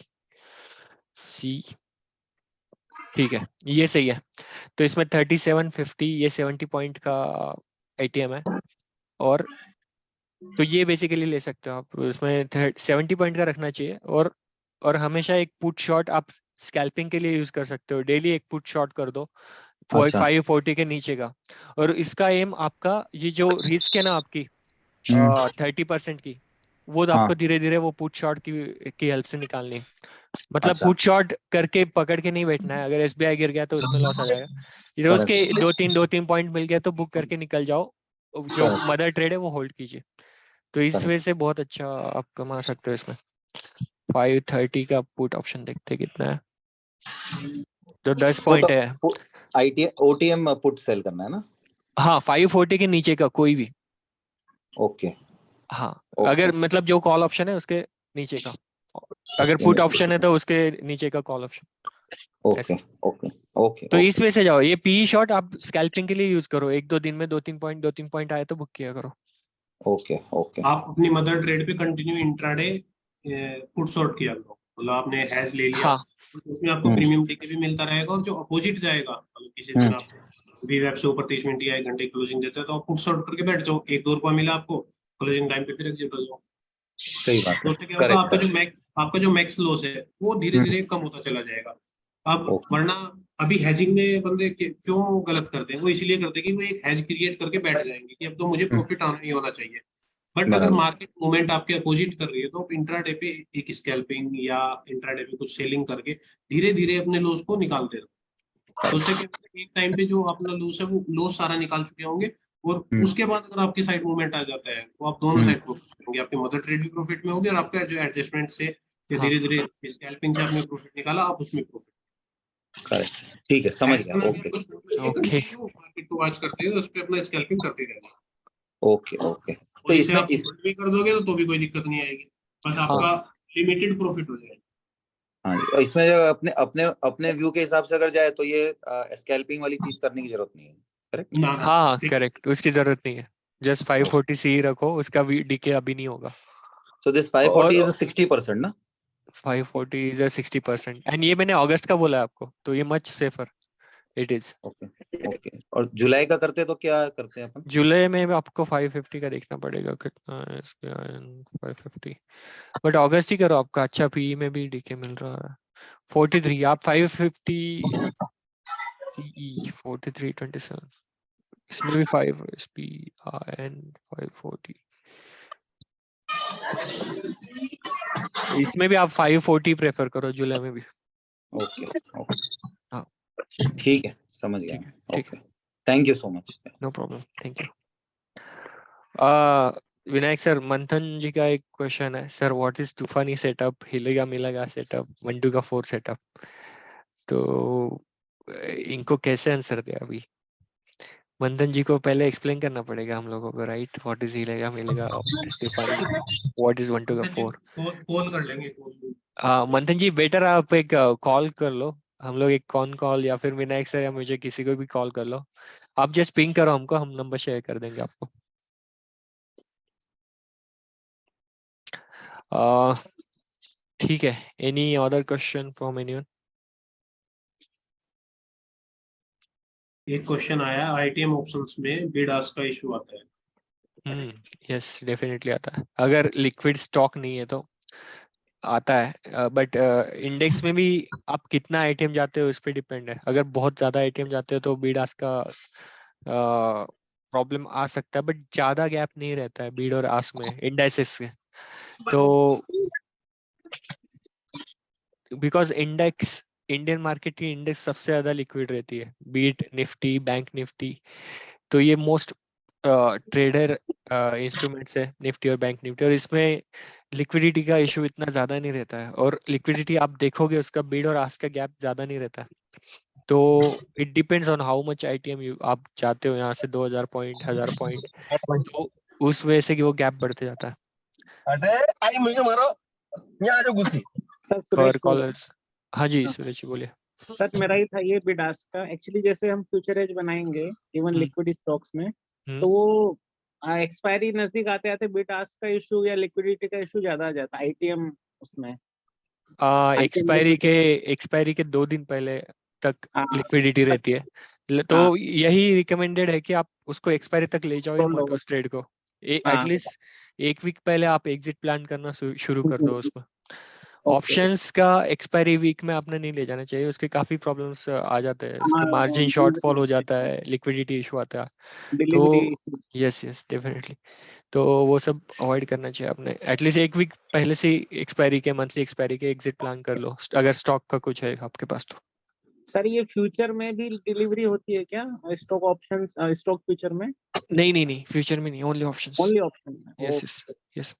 C, ठीक है, ये सही है। तो इसमें 3750, ये 70 पॉइंट का ATM है, और तो ये बेसिकली ले सकते हो आप, इसमें 70 पॉइंट का रखना चाहिए। और हमेशा एक पुट शॉट आप स्कैल्पिंग के लिए यूज कर सकते हो, डेली एक पुट शॉट कर दो, अच्छा 540 के नीचे का। और इसका एम आपका ये जो रिस्क है ना आपकी 30% की, वो तो हाँ आपको धीरे धीरे वो पुट शॉट की हेल्प से निकालनी है। मतलब अच्छा पुट शॉट करके पकड़ के नहीं बैठना है, अगर एसबीआई गिर गया तो उसमें लॉस आ जाएगा। ये उसके करेक्ट दो तीन पॉइंट मिल गया तो बुक करके निकल जाओ, जो Correct. मदर ट्रेड है वो होल्ड कीजिए। तो इस Correct. वजह से बहुत अच्छा आप कमा सकते हो इसमें। 530 का पुट ऑप्शन देखते कितना है, तो 10 पॉइंट है। OTM पुट सेल करना है ना? हाँ 540 के नीचे का कोई भी। ओके हाँ ओके अगर मतलब जो कॉल ऑप्शन है उसके नीचे का, अगर पुट ऑप्शन है तो उसके नीचे का call option. Okay okay okay तो इस वजह से जाओ, ये पी शॉट आप स्कैल्पिंग के लिए यूज करो, एक दो दिन में 2-3 पॉइंट आए तो बुक किया करो। ओके ओके आप अपनी मदर ट्रेड पे कंटिन्यू इंट्राडे पुट शॉर्ट किया करो, मतलब आपने हैज ले लिया हाँ तो उसमें आपको प्रीमियम टिके भी मिलता रहेगा, और जो अपोजिट जाएगा मतलब किसी दिन आप वीवैप से ऊपर 30 मिनट या 1 घंटे क्लोजिंग देता है तो आप पुट शॉर्ट करके बैठ जाओ, 1-2 रुपया मिला आपको क्लोजिंग टाइम पे फिर एग्जिट हो जाओ। सही बात तो है। उससे क्या होगा, करेक्ट आपका जो मैक्स लॉस है वो धीरे धीरे कम होता चला जाएगा। अब ओके वरना अभी हैजिंग में बंदे क्यों गलत करते हैं, वो इसलिए करते हैं कि वो एक हैज क्रिएट करके बैठ जाएंगे कि अब तो मुझे प्रॉफिट आना ही होना चाहिए। बट अगर बराबर मार्केट मूवमेंट आपके अपोजिट कर रही है तो आप इंट्राडे पे एक स्कैल्पिंग या इंट्राडे पे कुछ सेलिंग करके धीरे धीरे अपने लॉस को निकालते रहो। तो उससे क्या होता है, एक टाइम पे जो अपना लॉस है वो लॉस सारा निकाल चुके होंगे, और उसके बाद अगर आपकी साइड मूवमेंट आ जाता है तो आप दोनों साइड प्रॉफिट करेंगे, आपकी मदर ट्रेड भी प्रॉफिट में होगी और आपका जो एडजस्टमेंट से या हाँ धीरे धीरे स्कैल्पिंग से आपने प्रॉफिट निकाला आप उसमें प्रॉफिट। करेक्ट ठीक है समझ ऐसा गया ना ओके कुछ ओके कंटिन्यू मार्केट को वॉच करते हैं उस पे अपना स्कैल्पिंग करते रहना, ओके ओके तो और इसे इसमें आप होल्ड भी कर दोगे तो भी कोई दिक्कत नहीं आएगी, बस हाँ आपका लिमिटेड प्रॉफिट हो जाएगा। हाँ जी, और इसमें जो अपने अपने अपने व्यू के हिसाब से अगर जाए तो ये स्कैल्पिंग वाली चीज करने की जरूरत नहीं है। करेक्ट ना ना हाँ ठीक। करेक्ट, उसकी जरूरत नहीं है। जस्ट 540 सी रखो, उसका भी डीके अभी नहीं होगा। सो दिस 540 और इज 60% ना? 540 इज 60%, एंड ये मैंने अगस्त का बोला है आपको, तो ये much safer it is. Okay okay और जुलाई का करते तो क्या करते हैं अपन? जुलाई में भी आपको 550 का देखना पड़ेगा कितना है इसके, 550। बट अगस्त ही करो, आपका अच्छा पीई में भी डीके मिल रहा है 43, आप 550 सीई 43.27, इसमें भी 5 एसपी एंड 540, इसमें भी आप 540 प्रेफर करो जुलाई में भी। ओके ओके हाँ ठीक है समझ गया ठीक है मैं। ठीक है, okay thank you so much. No problem, thank you. Vinayak sir, Manthan ji का एक क्वेश्चन है, सर व्हाट इज तूफानी सेटअप, हिलेगा मिलेगा सेटअप, 1 का 4 सेटअप, तो इनको कैसे आंसर दे अभी? मंथन जी को पहले एक्सप्लेन करना पड़ेगा हम लोगों को, राइट? व्हाट इज हिलेगा मिलेगा, व्हाट इज तूफानी, व्हाट इज 1 का 4। कॉल कर लेंगे call। मंथन जी बेटर आप एक कॉल कर लो, हम लोग एक कॉल या फिर विनायक सर या मुझे किसी को भी कॉल कर लो, आप जस्ट पिंग करो हमको, हम नंबर शेयर कर देंगे आपको। ठीक है, any other question from anyone? एक क्वेश्चन आया, आईटीएम ऑप्शंस में बिड आस्क का इशू आता है। यस डेफिनेटली आता है, अगर लिक्विड स्टॉक नहीं है तो आता है, बट इंडेक्स में भी आप कितना आइटम जाते हो इस पे डिपेंड है, अगर बहुत ज्यादा आइटम जाते हो तो बीड आस्क का प्रॉब्लम आ सकता है, बट ज्यादा गैप नहीं रहता है बीड और आस्क में इंडाइसेस के, तो बिकॉज इंडेक्स, इंडियन मार्केट की इंडेक्स सबसे ज्यादा लिक्विड रहती है, बीट निफ्टी, बैंक निफ्टी, तो ये मोस्ट ट्रेडर इंस्ट्रूमेंट्स है निफ्टी और बैंक निफ्टी, और इसमें लिक्विडिटी का इशू इतना ज्यादा नहीं रहता है, और लिक्विडिटी आप देखोगे उसका बीड और आस्क का गैप ज्यादा नहीं रहता है, तो it depends on how much ITM आप चाहते हो, यहाँ से 2000 पॉइंट 1000 पॉइंट, तो उस वजह से कि वो गैप बढ़ते जाता है। सर फॉर सुरेश बोल रहा कॉलर्स, हाँ जी हूँ। सुरेश जी बोलिए। सर मेरा ही था ये बिडास का, एक्चुअली जैसे हम फ्यूचर एज बनाएंगे इवन हम्म लिक्विड स्टॉक्स में, हम्म तो वो एक्सपायरी नजदीक आते आते बिडास का इशू या लिक्विडिटी का इशू ज्यादा आ जाता है आईटीएम उसमें। आईटीएम एक्सपायरी के 2 दिन पहले तक लिक्विडिटी रहती है, तो हाँ यही रिकमेंडेड है कि आप उसको एक्सपायरी तक ले जाओ ही होल्ड मत ओवर। उस ट्रेड को, हाँ एटलीस्ट 1 वीक पहले आप एग्जिट प्लान करना शुरू कर दो उसमें, ऑप्शंस का एक्सपायरी वीक में आपने नहीं ले जाना चाहिए, उसके काफी प्रॉब्लम्स आ जाते हैं, उसके मार्जिन शॉर्टफॉल हो जाता है, लिक्विडिटी इशू आता है, डिलीवरी। तो यस डेफिनेटली, तो वो सब अवॉइड करना चाहिए आपने। एटलीस्ट एक वीक पहले से एक्सपायरी के, मंथली एक्सपायरी के एग्जिट प्लान कर लो, अगर स्टॉक का कुछ है आपके पास तो। सर ये फ्यूचर में भी डिलीवरी होती है क्या, स्टॉक ऑप्शंस, स्टॉक फ्यूचर में? नहीं, फ्यूचर में नहीं, ओनली ऑप्शंस। ओनली ऑप्शन में? यस।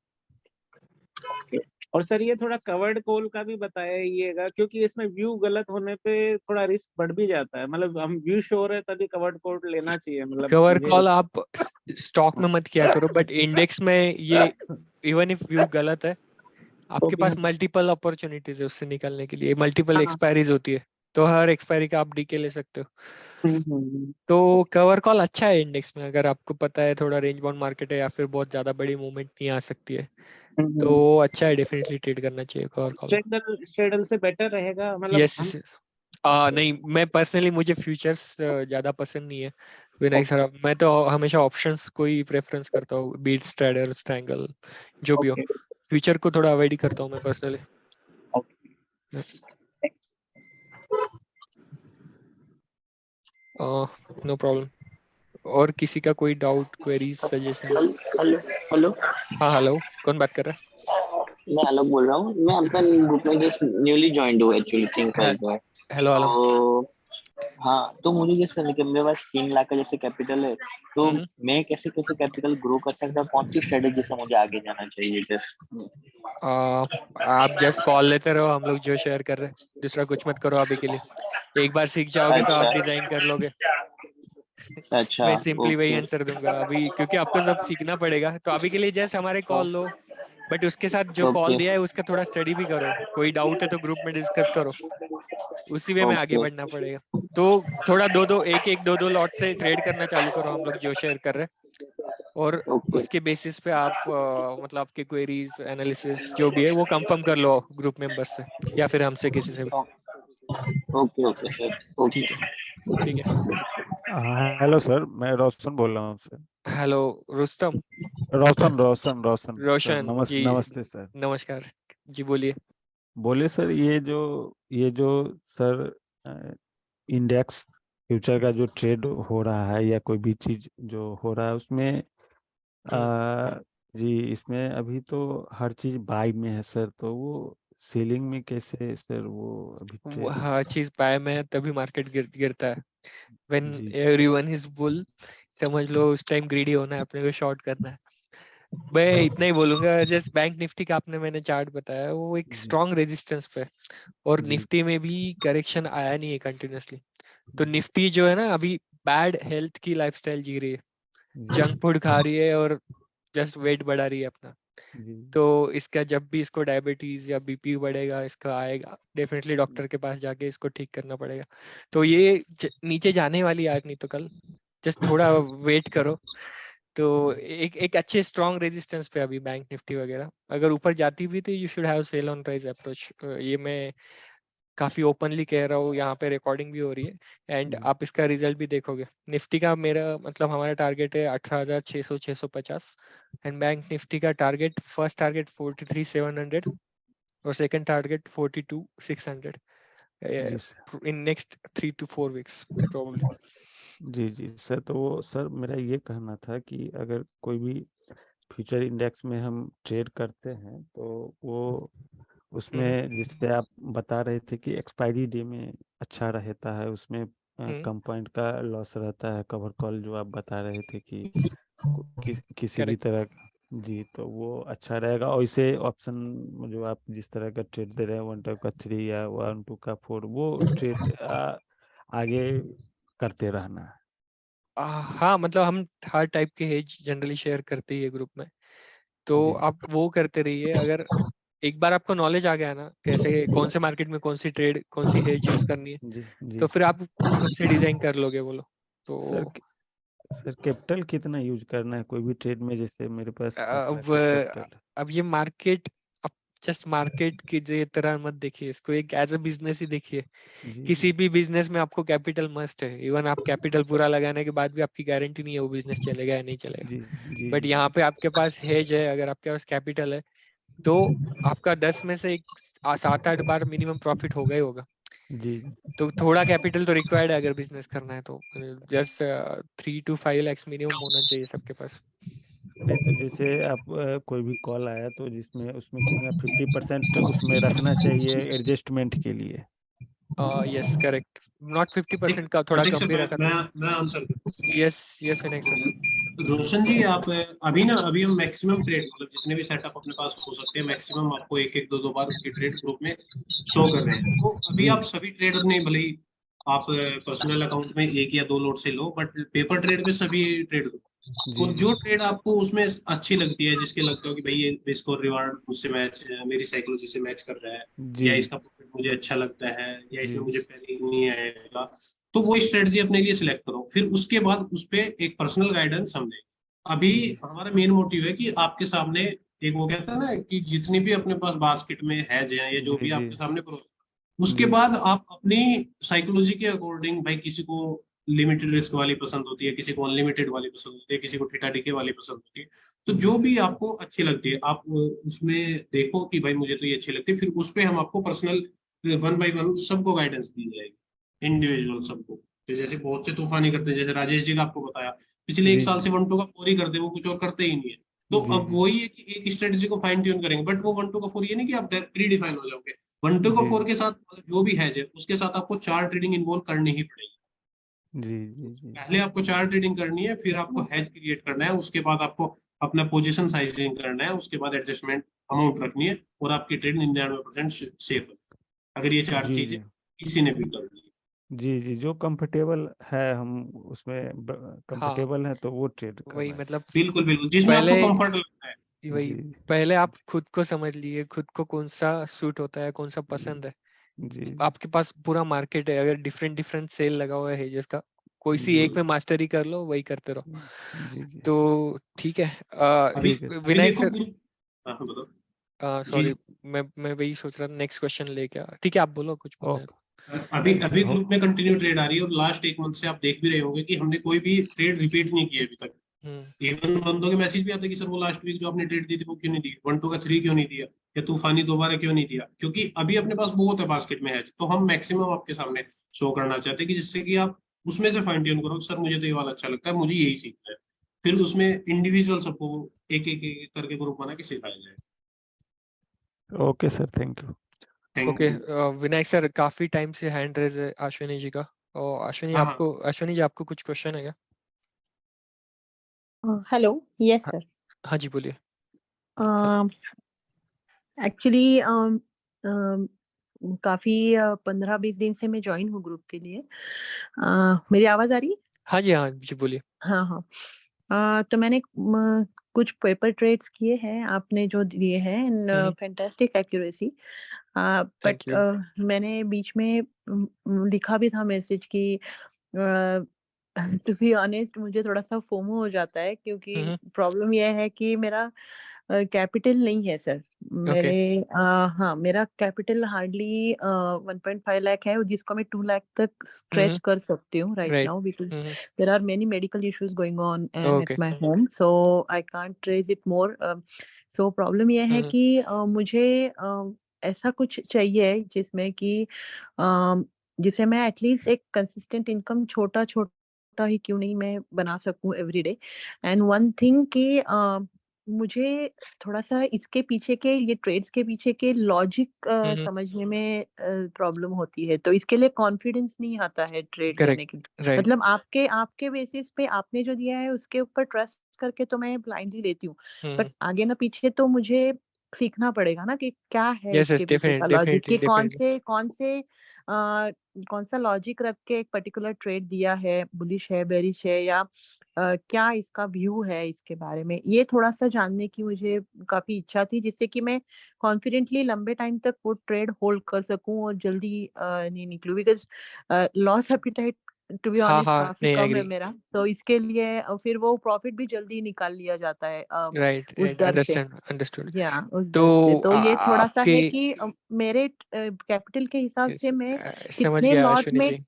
ओके। और सर ये थोड़ा कवर्ड कॉल का भी बताइएगा, क्योंकि इसमें व्यू गलत होने पे थोड़ा रिस्क बढ़ भी जाता है। मतलब हम व्यू श्योर है तभी कवर्ड कॉल लेना चाहिए, मतलब कवर मुझे। कॉल आप स्टॉक में मत किया करो, बट इंडेक्स में ये इवन इफ व्यू गलत है, आपके ओके। पास मल्टीपल अपॉर्चुनिटीज है उससे निकलने के लिए, मल्टीपल हाँ। एक्सपायरीज होती है, तो हर एक्सपायरी का आप डीके ले सकते हो। हम्म। तो कवर कॉल अच्छा है इंडेक्स में, अगर आपको पता है थोड़ा रेंज बाउंड मार्केट है या फिर बहुत ज्यादा बड़ी मूवमेंट नहीं आ सकती है, तो अच्छा है, डेफिनेटली ट्रेड करना चाहिए कवर कॉल। स्ट्रेडल से बेटर रहेगा, मतलब यस हम। नहीं, मैं पर्सनली, मुझे फ्यूचर्स ज्यादा पसंद नहीं है विनायक ओके। सर, मैं तो हमेशा ऑप्शंस को ही प्रेफरेंस करता हूँ, बीट स्ट्रैडल स्ट्रैंगल जो भी हो, ओके। फ्यूचर को थोड़ा अवॉइड ही करता हूँ मैं पर्सनली। No problem. और किसी का कोई doubt, queries, suggestions? Hello hello. हाँ हेलो, कौन बात कर रहा मैं आलोक बोल रहा हूँ। मैं आपका ग्रुप में जस्ट न्यूली ज्वाइंड हूँ एक्चुअली, थिंक है? फाइल पे। हेलो आलम। तो हाँ, तो मुझे जैसे कि मेरे पास 3 लाख का जैसे कैपिटल है, तो हम्म। मैं कैसे कैसे कैपिटल ग्रो कर सकता हूँ? कौन सी स्ट्रेटेजी से मुझे आगे जाना चाहिए जस्ट? आप जस्ट कॉल लेते रहो, हम लोग जो शेयर कर रहे हैं, दूसरा कुछ मत करो अभी के लिए। एक बार सीख जाओगे तो आप अच्छा डिजाइन कर लोगे। अच्छा। मैं सिंपली वही ओके आंसर दूंगा अभी, क्योंकि आपको सब सीखना पड़ेगा, तो अभी के लिए जस्ट हमारे कॉल लो, बट उसके साथ जो कॉल ओके दिया है उसका थोड़ा स्टडी भी करो, कोई डाउट है तो ग्रुप में डिस्कस करो, उसी वे में आगे ओके बढ़ना पड़ेगा। तो थोड़ा दो दो, एक एक दो दो लॉट से ट्रेड करना चालू करो, हम लोग जो शेयर कर रहे हैं, और ओके उसके बेसिस पे आप मतलब आपके क्वेरीज, एनालिसिस जो भी है वो कंफर्म कर लो ग्रुप मेंबर्स से या फिर हमसे, किसी से भी। Okay okay sir. ओके। ठीक है, ठीक है। हेलो सर, मैं रोशन बोल रहा हूँ सर। हेलो रुस्तम। रोशन सर, रोशन जी, नमस्ते सर। नमस्कार जी, बोलिए। बोले सर, ये जो सर इंडेक्स फ्यूचर का जो ट्रेड हो रहा है या कोई भी चीज जो हो रहा है उसमें आ, जी, इसमें अभी तो हर चीज बाय में है सर, तो वो सेलिंग में कैसे सर वो अभी ट्रेड? हर चीज पाए में है तभी मार्केट गिरता है। व्हेन जी एवरीवन इज बुल, समझ लो उस टाइम ग्रीडी होना है, अपने को शॉर्ट करना है। मैं इतना ही बोलूंगा, जस्ट बैंक निफ्टी का आपने मैंने चार्ट बताया, वो एक जी स्ट्रॉन्ग रेजिस्टेंस पे है, और जी निफ्टी में भी करेक्शन आया नहीं है कंटिन्यूअसली। तो निफ्टी जो है ना, अभी बैड हेल्थ की लाइफस्टाइल जी रही है, जी जंक फूड खा रही है और जस्ट वेट बढ़ा रही है अपना। जी तो इसका जब भी इसको डायबिटीज या बीपी बढ़ेगा, इसका आएगा, डेफिनेटली डॉक्टर के पास जाके इसको ठीक करना पड़ेगा। तो ये नीचे जाने वाली आज नहीं तो कल, जस्ट थोड़ा वेट करो। तो एक एक अच्छे स्ट्रॉन्ग रेजिस्टेंस पे अभी बैंक निफ्टी वगैरह, अगर ऊपर जाती भी तो you should have sell on rise approach, ये मैं काफी ओपनली कह रहा हूँ, यहाँ पे रिकॉर्डिंग भी हो रही है, एंड जी आप इसका रिजल्ट भी देखोगे। निफ्टी का मेरा मतलब हमारा टारगेट है 18,600 650, एंड बैंक निफ्टी का टारगेट, फर्स्ट टारगेट 43,700 और सेकंड टारगेट 42,600 जी sir. In next 3 to 4 weeks probably। जी सर, तो वो सर मेरा ये कहना था कि अगर कोई भी फ्यूचर इंडेक्स में हम ट्रेड करते हैं तो वो उसमें जैसे आप बता रहे थे कि एक्सपायरी डे में अच्छा रहता है, उसमें कम पॉइंट का लॉस रहता है, कवर कॉल जो आप बता रहे थे कि किसी भी करेक्ट। तरह जी, तो वो अच्छा रहेगा। और इसे ऑप्शन जो आप जिस तरह का ट्रेड दे रहे हैं, 1 का 3 या 1 2 का 4, वो ट्रेड आगे करते रहना है। हाँ, मतलब हम हर टाइप के हेज जनरली शेयर करते ही है ग्रुप में, तो जी आप वो करते रहिए। अगर एक बार आपको नॉलेज आ गया ना, कैसे कौन से मार्केट में कौन सी ट्रेड, कौन सी हेज यूज करनी है, जी तो जी फिर आप खुद से डिजाइन कर लोगे बोलो। सर। तो सर कैपिटल कितना यूज करना है कोई भी ट्रेड में? जैसे मेरे पास 5 लाख अब का कैपिटल है। अब ये मार्केट, अब जस्ट मार्केट की तरह मत देखिए इसको, एक एज अ बिजनेस ही देखिए। जी किसी जी भी बिजनेस में आपको कैपिटल मस्ट है, इवन आप कैपिटल पूरा लगाने के बाद भी आपकी गारंटी नहीं है वो बिजनेस चलेगा या नहीं चलेगा। जी जी बट जी यहाँ पे आपके पास हेज है, अगर आपके पास कैपिटल है तो आपका 10 में से 7-8 बार मिनिमम प्रॉफिट होगा ही होगा। जी तो थोड़ा कैपिटल तो रिक्वायर्ड है अगर बिजनेस करना है तो जस्ट 3 to 5 lakhs मिनिमम होना चाहिए सबके पास। नहीं, तो जैसे आप कोई भी कॉल आया तो जिसमें उसमें कितना 50% उसमें रखना चाहिए एडजस्टमेंट के लिए। यस करेक्ट, नॉट 50% का, थोड़ा प्रतीक कम सर, भी रखा तो। मैं आंसर करता हूँ। Yes yes Vinayak sir. Roshan ji, आप अभी हम मैक्सिमम ट्रेड, मतलब जितने भी सेटअप अपने पास हो सकते हैं मैक्सिमम आपको एक एक दो बार उनकी ट्रेड ग्रुप में शो कर रहे हैं। तो अभी जी आप सभी ट्रेडर नहीं, भले ही आप पर्सनल अकाउंट में एक या दो लोट से लो, बट पेपर ट्रेड में सभी ट्रेड लो। जी और जो ट्रेड आपको उसमें अच्छी लगती है, जिसके लगता हो कि भाई ये रिस्क और रिवार्ड मुझसे मैच, मेरी साइकोलॉजी से मैच कर रहा है, जी या इसका प्रॉफिट मुझे अच्छा लगता है, या जी इसमें मुझे पैनिक नहीं आएगा, तो वो स्ट्रेटजी अपने लिए सिलेक्ट करो। फिर उसके बाद उस पर एक पर्सनल गाइडेंस समझे। अभी हमारा मेन मोटिव है कि आपके सामने एक, वो कहता है ना कि जितनी भी अपने पास बास्केट में है या जो जी भी जी आपके सामने उसके जी बाद आप अपनी साइकोलॉजी के अकॉर्डिंग, भाई किसी को लिमिटेड रिस्क वाली पसंद होती है, किसी को अनलिमिटेड वाली पसंद होती है, किसी को ठीका ठीके वाली पसंद होती है, तो जो भी आपको अच्छी लगती है आप उसमें देखो कि भाई मुझे तो ये अच्छी लगती है। फिर उस पर हम आपको पर्सनल 1 by 1 सबको गाइडेंस दी जाएगी, इंडिविजुअल सबको। तो जैसे बहुत से तूफानी करते हैं, जैसे राजेश जी का आपको बताया, पिछले एक जी साल जी से 1-2 का 4 ही करते हैं, वो कुछ और करते ही नहीं है। तो जी अब जी वही है कि एक स्ट्रेटजी को फाइन ट्यून करेंगे, बट वो 1-2 का 4 ये नहीं कि आप प्री डिफाइन हो जाओगे। 1-2 का जी 4 के साथ जो भी है उसके साथ आपको चार ट्रेडिंग इन्वॉल्व करनी ही पड़ेगी। जी जी जी पहले आपको चार ट्रेडिंग करनी है, फिर आपको हैज क्रिएट करना है, उसके बाद आपको अपना पोजीशन साइजिंग करना है, उसके बाद एडजस्टमेंट अमाउंट रखनी है, और आपकी ट्रेड 99% सेफ है, अगर ये चार जी चीजें जी किसी ने भी कर ली। जी जी जो कंफर्टेबल है हम उसमें हाँ कंफर्टेबल है तो वो ट्रेड वही करना मतलब चाहिए। बिल्कुल बिल्कुल, जिसमें पहले, आपको कंफर्ट लगता है। वही जी पहले आप खुद को समझ लिए, खुद को कौन सा सूट होता है, कौन सा पसंद है। जी आपके पास पूरा मार्केट है, अगर डिफरेंट डिफरेंट सेल लगा हुआ है जिसका, कोई सी एक में मास्टरी कर लो, वही करते रहो। जी जी तो ठीक है। अभी ठीक है सर। अभी विनायक देखो सर, ग्रुप। हाँ हाँ, बताओ सॉरी, जी। मैं वही सोच रहा था नेक्स्ट क्वेश्चन लेके ठीक है, आप बोलो कुछ बोलना है। ओके अभी नहीं सर अभी हो ग्रुप में कंटिन्यू ट्रेड आ रही है, और लास्ट एक मंथ से आप देख भी रहे होंगे कि हमने कोई भी ट्रेड रिपीट नहीं की है अभी तक। हम्म इवन बंदों के मैसेज भी आते हैं कि सर वो लास्ट वीक जो आपने ट्रेड दी थी वो क्यों नहीं दी, 1-2 का 3 क्यों नहीं दिया, या तूफानी दोबारा क्यों नहीं दिया, क्योंकि अभी अपने पास बहुत है बास्केट में है, तो हम मैक्सिमम आपके सामने शो करना चाहते हैं कि जिससे कि आप उसमें से फाइन ट्यून करो, सर मुझे तो ये वाला अच्छा लगता है, मुझे यही सीखना है। फिर उसमें इंडिविजुअल सबको एक एक करके ग्रुप बना के सिखाया जाए। Okay sir thank you. Thank okay. You. Vinayak sir काफी टाइम से हैंड रेज है अश्विनी जी का, और हाँ हाँ अश्विनी जी आपको कुछ क्वेश्चन है क्या? हेलो, यस हाँ, सर। हाँ जी बोलिए। एक्चुअली काफी 15-20 दिन से मैं ज्वाइन हूँ ग्रुप के लिए। मेरी आवाज आ रही है? हाँ जी बोलिए। हाँ हाँ। तो मैंने कुछ पेपर ट्रेड्स किए हैं आपने जो दिए हैं, in fantastic accuracy. But thank you. मैंने बीच में लिखा भी था मैसेज कि टू बी ऑनेस्ट मुझे थोड़ा सा फोमो हो जाता है, क्योंकि प्रॉब्लम यह है कि मेरा कैपिटल नहीं है सर। ओके। हाँ, मेरा कैपिटल हार्डली 1.5 लाख है, जिसको मैं 2 लाख तक स्ट्रेच कर सकती हूँ right right. Now, because there are many medical issues going on at okay. My home, so I can't raise it more. So problem यह है कि मुझे ऐसा कुछ चाहिए जिसमें कि जिसे मैं एटलीस्ट एक कंसिस्टेंट इनकम छोटा छोटा ही क्यों नहीं मैं बना सकूं every day. And one thing कि मुझे थोड़ा-सा इसके पीछे के, ये ट्रेड्स के पीछे के लॉजिक समझने में प्रॉब्लम होती है। तो इसके लिए कॉन्फिडेंस नहीं आता है ट्रेड लेने के लिए। करेक्ट। राइट। मतलब आपके बेसिस पे आपने जो दिया है उसके ऊपर ट्रस्ट करके तो मैं ब्लाइंडली लेती हूँ। बट आगे ना पीछे तो मुझे सीखना पड़ेगा ना कि क्या है यस इसके यस, पीछे का लॉजिक, डेफिनेटली कि डेफिनेटली। कौन सा लॉजिक रख के एक पर्टिकुलर ट्रेड दिया है, बुलिश है, बेरिश है, या क्या इसका व्यू है इसके बारे में, ये थोड़ा-सा जानने की मुझे काफ़ी इच्छा थी, जिससे कि मैं कॉन्फिडेंटली लंबे टाइम तक वो ट्रेड होल्ड कर सकूँ और जल्दी नहीं निकलूँ, because loss appetite to be हाँ ऑनेस्ट हाँ, काफ़ी नहीं कम है एग्री। मेरा। तो इसके लिए फिर वो प्रॉफिट भी जल्दी निकाल लिया जाता है राइट उस राइट, डर से। अंडरस्टूड। या उस तो डर से। तो ये थोड़ा-सा आपके, है कि मेरे कैपिटल के हिसाब यस, से मैं समझ कितने गया लॉट अश्विनी में जी।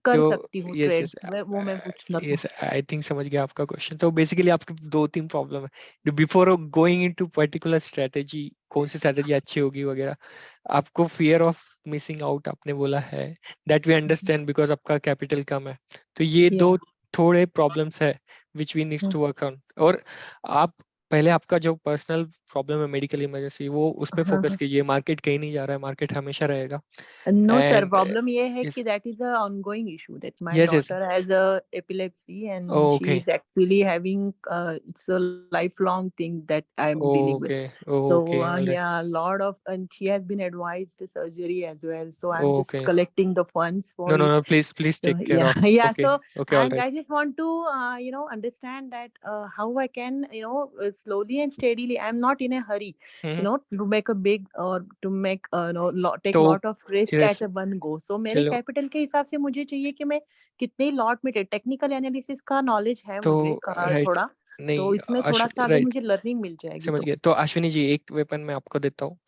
कर तो सकती हूँ यस ट्रेड, यस वो मैं पूछना था। यस आई थिंक समझ गया आपका क्वेश्चन। तो बेसिकली आपके दो तीन प्रॉब्लम है before going into particular strategy, कौन सी स्ट्रेटेजी अच्छी होगी वगैरह। आपको फियर ऑफ मिसिंग आउट आपने बोला है, दैट वी अंडरस्टैंड बिकॉज आपका कैपिटल कम है। तो ये दो थोड़े प्रॉब्लम्स है which we need to work on. और आप पहले आपका जो पर्सनल प्रॉब्लम है मेडिकल इमरजेंसी, वो उस पर फोकस कीजिए। मार्केट कहीं नहीं जा रहा है, मार्केट हमेशा रहेगा। नो सर, एंड प्रॉब्लम ये है yes कि that is a ongoing issue, that my yes yes daughter has a epilepsy and she okay is actually having it's a life long thing that I am dealing with. So okay all right yeah, a lot of, and she has been advised surgery as well. So I'm just okay collecting the funds for no it. please So take care yeah, of yeah. okay So okay all I right just want to understand that how I can slowly and steadily. I'm not in a hurry, hmm to make a big or to make take तो lot of risk yes at a one go. So मेरे चलो capital के हिसाब से मुझे चाहिए कि मैं कितने लॉट में, टेक्निकल एनालिसिस का नॉलेज है तो मुझे राइट थोड़ा, नहीं तो इसमें थोड़ा सा अगर राइट मुझे लर्निंग मिल जाएगी समझ तो. गए। तो अश्विनी जी एक वेपन मैं आपको देता हूँ,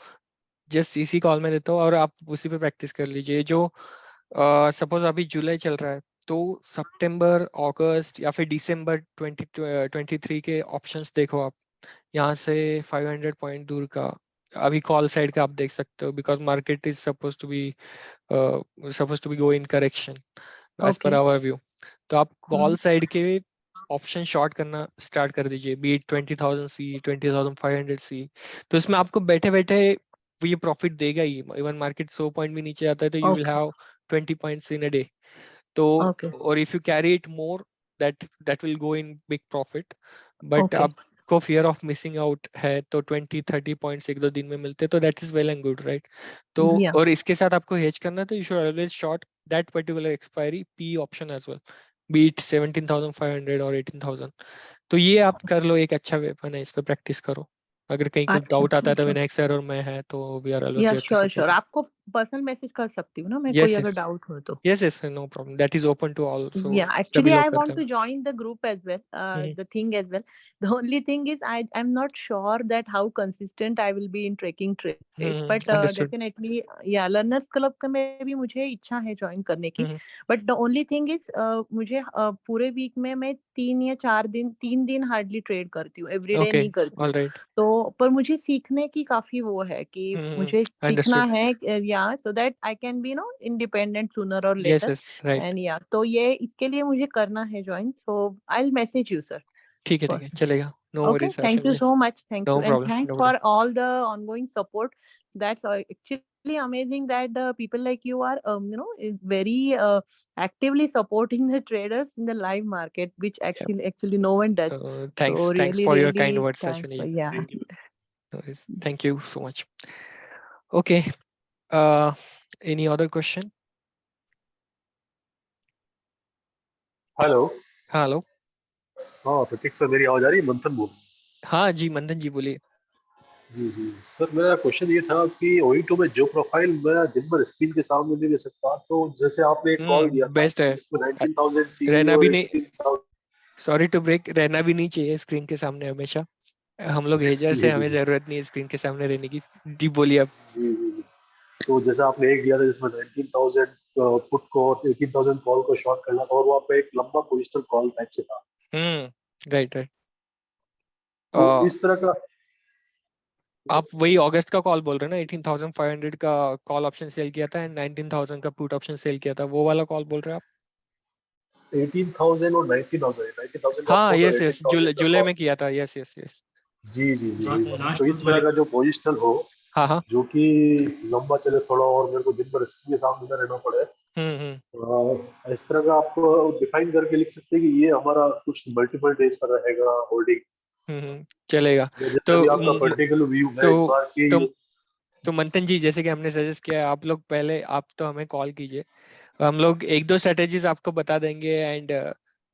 जस्ट इसी कॉल में देता हूँ और आप उसी पे प्रैक्टिस कर लीजिए। जो सपोज अभी जुलाई चल रहा है, तो सितंबर अगस्त या फिर दिसंबर 2023 के ऑप्शंस देखो आप। यहाँ से 500 पॉइंट दूर का अभी कॉल साइड का आप देख सकते हो, because market is suppose to be go in correction as per Okay. Our view. तो आप कॉल साइड के ऑप्शन शॉर्ट करना स्टार्ट कर दीजिए, बी 20,000 सी 20,500 सी। तो इसमें आपको बैठे बैठे वो ये प्रॉफिट देगा ही। इवन मार्केट 100 पॉइंट भी नीचे आता है तो you will Okay. Have 20 points in a day. तो Okay. और if you carry it more, that will go in big profit. But Okay. आपको फियर ऑफ मिसिंग आउट है तो 20-30 पॉइंट्स एक दो दिन में मिलते हैं, तो that is well and good right. तो Yeah. और इसके साथ आपको हेज करना है तो you should always short that particular expiry P option as well, be it 17,500 और 18,000। तो ये आप कर लो, एक अच्छा वेपन है, इस पे प्रैक्टिस करो। अगर कहीं कुछ अच्छा. डाउट आता है तो विनायक सर और मैं है तो वी आर ऑलवेज या there to sure support sure, you. आपको पर्सनल मैसेज कर सकती हूँ ना मैं, कोई यस अगर यस डाउट हो तो. yes no problem, that is open to all, so Yeah, सभी actually लोग I करते want हैं। to join the group as well, hmm the thing as well. The only thing is I'm not sure that how consistent I will be in tracking trades, but understood definitely yeah, learners club का में भी मुझे इच्छा है join करने की. हम्म But the only thing is मुझे पूरे वीक में मैं 3 दिन हार्डली ट्रेड करती हूँ, एवरीडे okay नहीं करती all हूँ. right तो पर मुझे सीखने की काफी वो है कि मुझे सीखना understood है, या so that I can be independent sooner और yes later. yes right and या तो ये इसके लिए मुझे करना है join. So I will message you sir. ठीक है चलेगा, no Okay, worries thank Ashwin you ji, so much. Thank no you, and problem thanks no for problem। all the ongoing support. That's actually amazing that the people like you are, is very actively supporting the traders in the live market, which Yeah. actually no one does. So Thanks really, for your kind really words thanks Ashwini for ji, yeah. no worries. Thank you so much। okay uh any other question? Hello. Hello हाँ प्रतीक sir, मेरी आवाज आ रही है? मंथन बोल। हाँ जी मंथन जी बोलिए। जी सर, मेरा क्वेश्चन ये था कि ओइटो में जो प्रोफाइल मैं दिन भर स्क्रीन के सामने नहीं दे सकता, तो जैसे आपने एक कॉल दिया था बेस्ट है, जिसमें 19,000 सी रहना और भी नहीं, 18,000 सॉरी टू ब्रेक, रहना भी नहीं चाहिए स्क्रीन के सामने हमेशा। हम लोग हेजर से, जी हमें जरूरत नहीं है स्क्रीन के सामने रहने की। जी बोलिए अब। जी। तो जैसे आपने एक दिया था जिसमें 19,000 पुट को और 18,000 कॉल को शॉर्ट करना था, और वहाँ पे एक लंबा पोजिशनल कॉल टाइप से था। राइट तो इस तरह का आप वही अगस्त का कॉल बोल रहे हैं ना? 18,500 का कॉल ऑप्शन सेल किया था एंड 19,000 का पुट ऑप्शन सेल किया था, वो वाला कॉल बोल रहे हैं आप? 18,000 और 19,000 का हाँ पुट और यस 18,000 का जुलाई कॉल। में किया था, यस यस। जी। लास्ट तो इस मंथ तरह वाली। का जो पोजिशनल हो, हाँ जो कि लंबा चले थोड़ा, और मेरे को दिन भर स्क्रीन के सामने न रहना पड़े, इस तरह का आप डिफाइन करके लिख सकते हैं कि ये हमारा कुछ मल्टीपल डेज का रहेगा होल्डिंग। चलेगा। जैसे तो अभी आपका पर्टिकुलर व्यू है इस बार की। तो मंथन जी, जैसे कि हमने सजेस्ट किया है, आप लोग पहले आप तो हमें कॉल कीजिए, हम लोग एक दो स्ट्रेटेजीज आपको बता देंगे and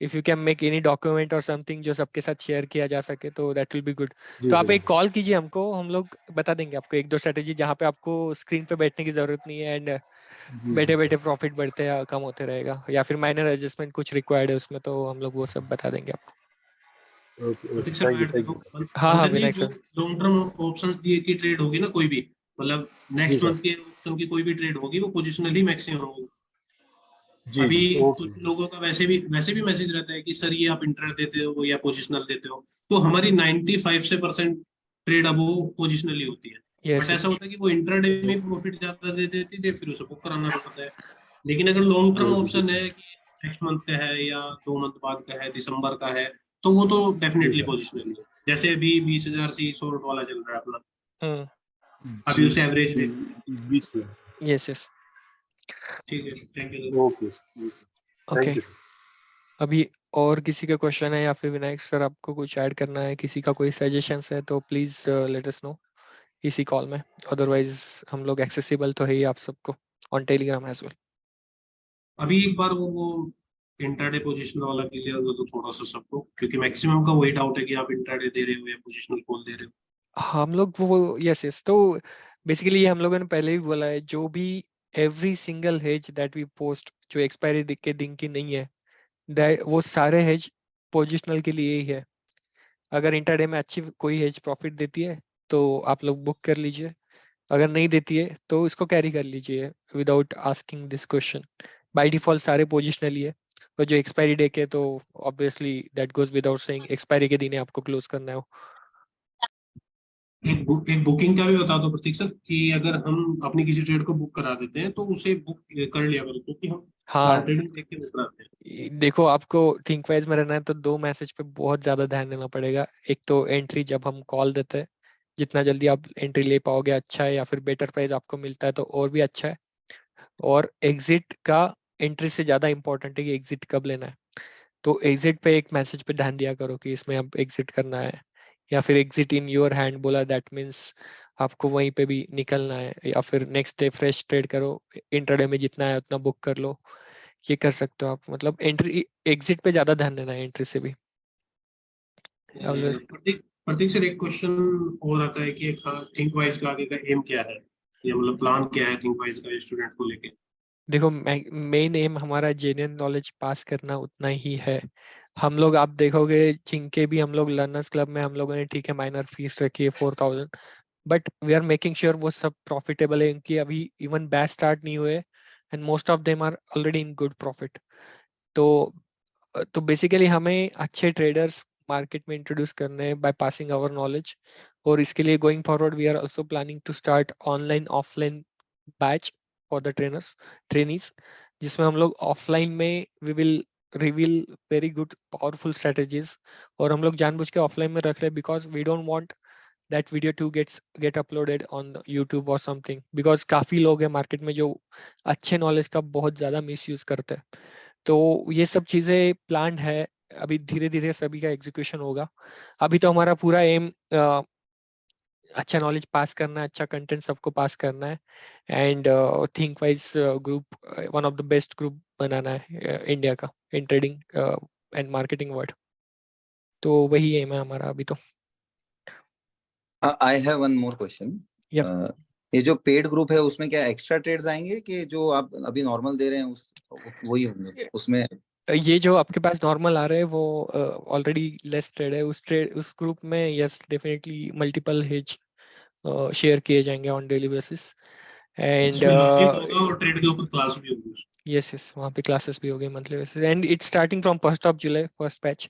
if you can make any document और समथिंग जो सबके साथ शेयर किया जा सके तो दैट विल बी गुड। तो आप एक कॉल कीजिए हमको, हम लोग बता देंगे आपको एक दो स्ट्रेटेजी जहाँ पे आपको स्क्रीन पे बैठने की जरूरत नहीं है एंड बैठे बैठे प्रॉफिट बढ़ते या कम होते रहेगा, या फिर माइनर एडजस्टमेंट कुछ रिक्वायर्ड है उसमें, तो हम लोग वो सब बता देंगे आपको। प्रतीक सर मैं ऐड कर रहा हूँ। हाँ मंथन जी, विनायक जो सर। लॉन्ग टर्म ऑप्शंस दिए की ट्रेड होगी ना, कोई भी मतलब जी नेक्स्ट सर। मंथ के ऑप्शन की कोई भी ट्रेड होगी, वो पोजिशनल ही मैक्सिमम होगी। जी अभी जी ओके कुछ लोगों का वैसे भी मैसेज रहता है कि सर ये आप इंट्रा देते हो या पोजिशनल देते हो, तो हमारी 95% ट्रेड अब वो पोजिशनली होती है। यस बट यस ऐसा होता है कि वो इंट्राडे में प्रॉफिट ज्यादा दे देती है, फिर उसे बुक कराना पड़ता है। लेकिन अगर लॉन्ग टर्म जी जी जी ऑप्शन सर है कि नेक्स्ट मंथ का है या 2 मंथ बाद का है, दिसंबर का है, तो वो तो जी डेफिनेटली सर पोजिशनल है। जैसे अभी 20,000 से शॉर्ट वाला चल रहा है अपना, अभी जी उसे एवरेज जी पे। 20 यस यस ठीक है, thank you. Okay okay. Thank you sir. अभी और किसी का क्वेश्चन है या फिर विनायक सर आपको कुछ ऐड करना है, किसी का कोई सजेशन है तो प्लीज लेट अस नो इसी कॉल में। अदरवाइज हम लोग एक्सेसिबल तो है ही आप सबको ऑन टेलीग्राम एज वेल। अभी एक बार वो इंट्राडे पोजीशन वाला क्लियर हो तो थोड़ा सा सबको, क्योंकि मैक्सिमम का वही डाउट है कि आप इंट्राडे दे रहे हो या पोजिशनल कॉल दे रहे हो। हम लोग वो यस यस, तो बेसिकली ये हम लोगों ने पहले भी बोला है, जो भी every single hedge that we post जो एक्सपायरी के दिन की नहीं है, वो सारे हेज पोजिशनल के लिए ही है। अगर इंटरडे में अच्छी कोई हेज प्रॉफिट देती है तो आप लोग बुक कर लीजिए, अगर नहीं देती है तो इसको कैरी कर लीजिए without asking this question. By default सारे पोजिशनल ही है, और जो एक्सपायरी डे के तो obviously that goes without saying expiry के दिन ही आपको क्लोज करना है। एक बुकिंग का भी बता दो प्रतीक सर, कि अगर हम अपनी किसी ट्रेड को बुक करा देते हैं तो उसे बुक कर लिया करो, क्योंकि हम हाँ, ट्रेडिंग देख के बुक कराते हैं। देखो आपको थिंकवाइज में रहना है तो दो मैसेज पे बहुत ज्यादा ध्यान देना पड़ेगा। एक तो एंट्री जब हम कॉल देते हैं, जितना जल्दी आप एंट्री ले पाओगे अच्छा है, या फिर बेटर प्राइस आपको मिलता है तो और भी अच्छा है। और एग्जिट का एंट्री से ज्यादा इंपॉर्टेंट है कि एग्जिट कब लेना है। तो एग्जिट पे एक मैसेज पे ध्यान दिया करो कि इसमें अब एग्जिट करना है, या फिर एग्जिट इन योर हैंड बोला, दैट मीन्स आपको वहीं पे भी निकलना है, या फिर नेक्स्ट डे फ्रेश ट्रेड करो, इंटरडे में जितना है उतना बुक कर लो। ये कर सकते हो आप, मतलब एंट्री एग्जिट पे ज्यादा ध्यान देना है एंट्री से भी। प्रतीक प्रतीक सर, एक क्वेश्चन और आता है कि थिंक वाइज का आगे का एम क्या है, या मतलब प्लान क्या है थिंक वाइज का स्टूडेंट को लेके। देखो मेन एम हमारा जेन्युइन नॉलेज पास करना उतना ही है। हम लोग आप देखोगे जिनके भी हम लोग लर्नर्स क्लब में हम लोगों ने ठीक है माइनर फीस रखी है 4,000, but we are making sure वो सब प्रॉफिटेबल है, इनकी अभी इवन बैच स्टार्ट नहीं हुए and most of them are already in good profit. तो बेसिकली हमें अच्छे ट्रेडर्स मार्केट में इंट्रोड्यूस करने हैं बाय पासिंग आवर नॉलेज। और इसके लिए going forward we are also planning to start online offline batch for the trainees, जिसमें हम लोग ऑफलाइन में we will reveal very good powerful strategies. और हम लोग जानबूझ के ऑफलाइन में रख रहे हैं because we don't want that video too get uploaded on the YouTube or something, because काफी लोग हैं मार्केट में जो अच्छे नॉलेज का बहुत ज्यादा मिसयूज करते हैं। तो ये सब चीजें प्लान है, अभी धीरे धीरे सभी का एग्जीक्यूशन होगा। अभी तो हमारा पूरा एम अच्छा नॉलेज पास करना है, अच्छा कंटेंट सबको पास करना है, and think wise group one of the best group बनाना है इंडिया का in trading and marketing world. तो वही एम है हमारा अभी तो। I have one more question. Yep. ये जो पेड ग्रुप है उसमें क्या एक्स्ट्रा ट्रेड्स आएंगे कि जो आप अभी नॉर्मल दे रहे हैं उस वही होंगे उसमें? ये जो आपके पास नॉर्मल आ रहे हैं वो ऑलरेडी लेस ट्रेड है, उस ग्रुप में yes definitely multiple hedge share किए जाएंगे ऑन डेली बेसिस एंड इसमें लॉजिक होगा और ट्रेड के ऊपर क्लास भी होगी। यस यस, वहाँ पे क्लासेस भी होंगे monthly basis and it's starting from 1st of July first batch.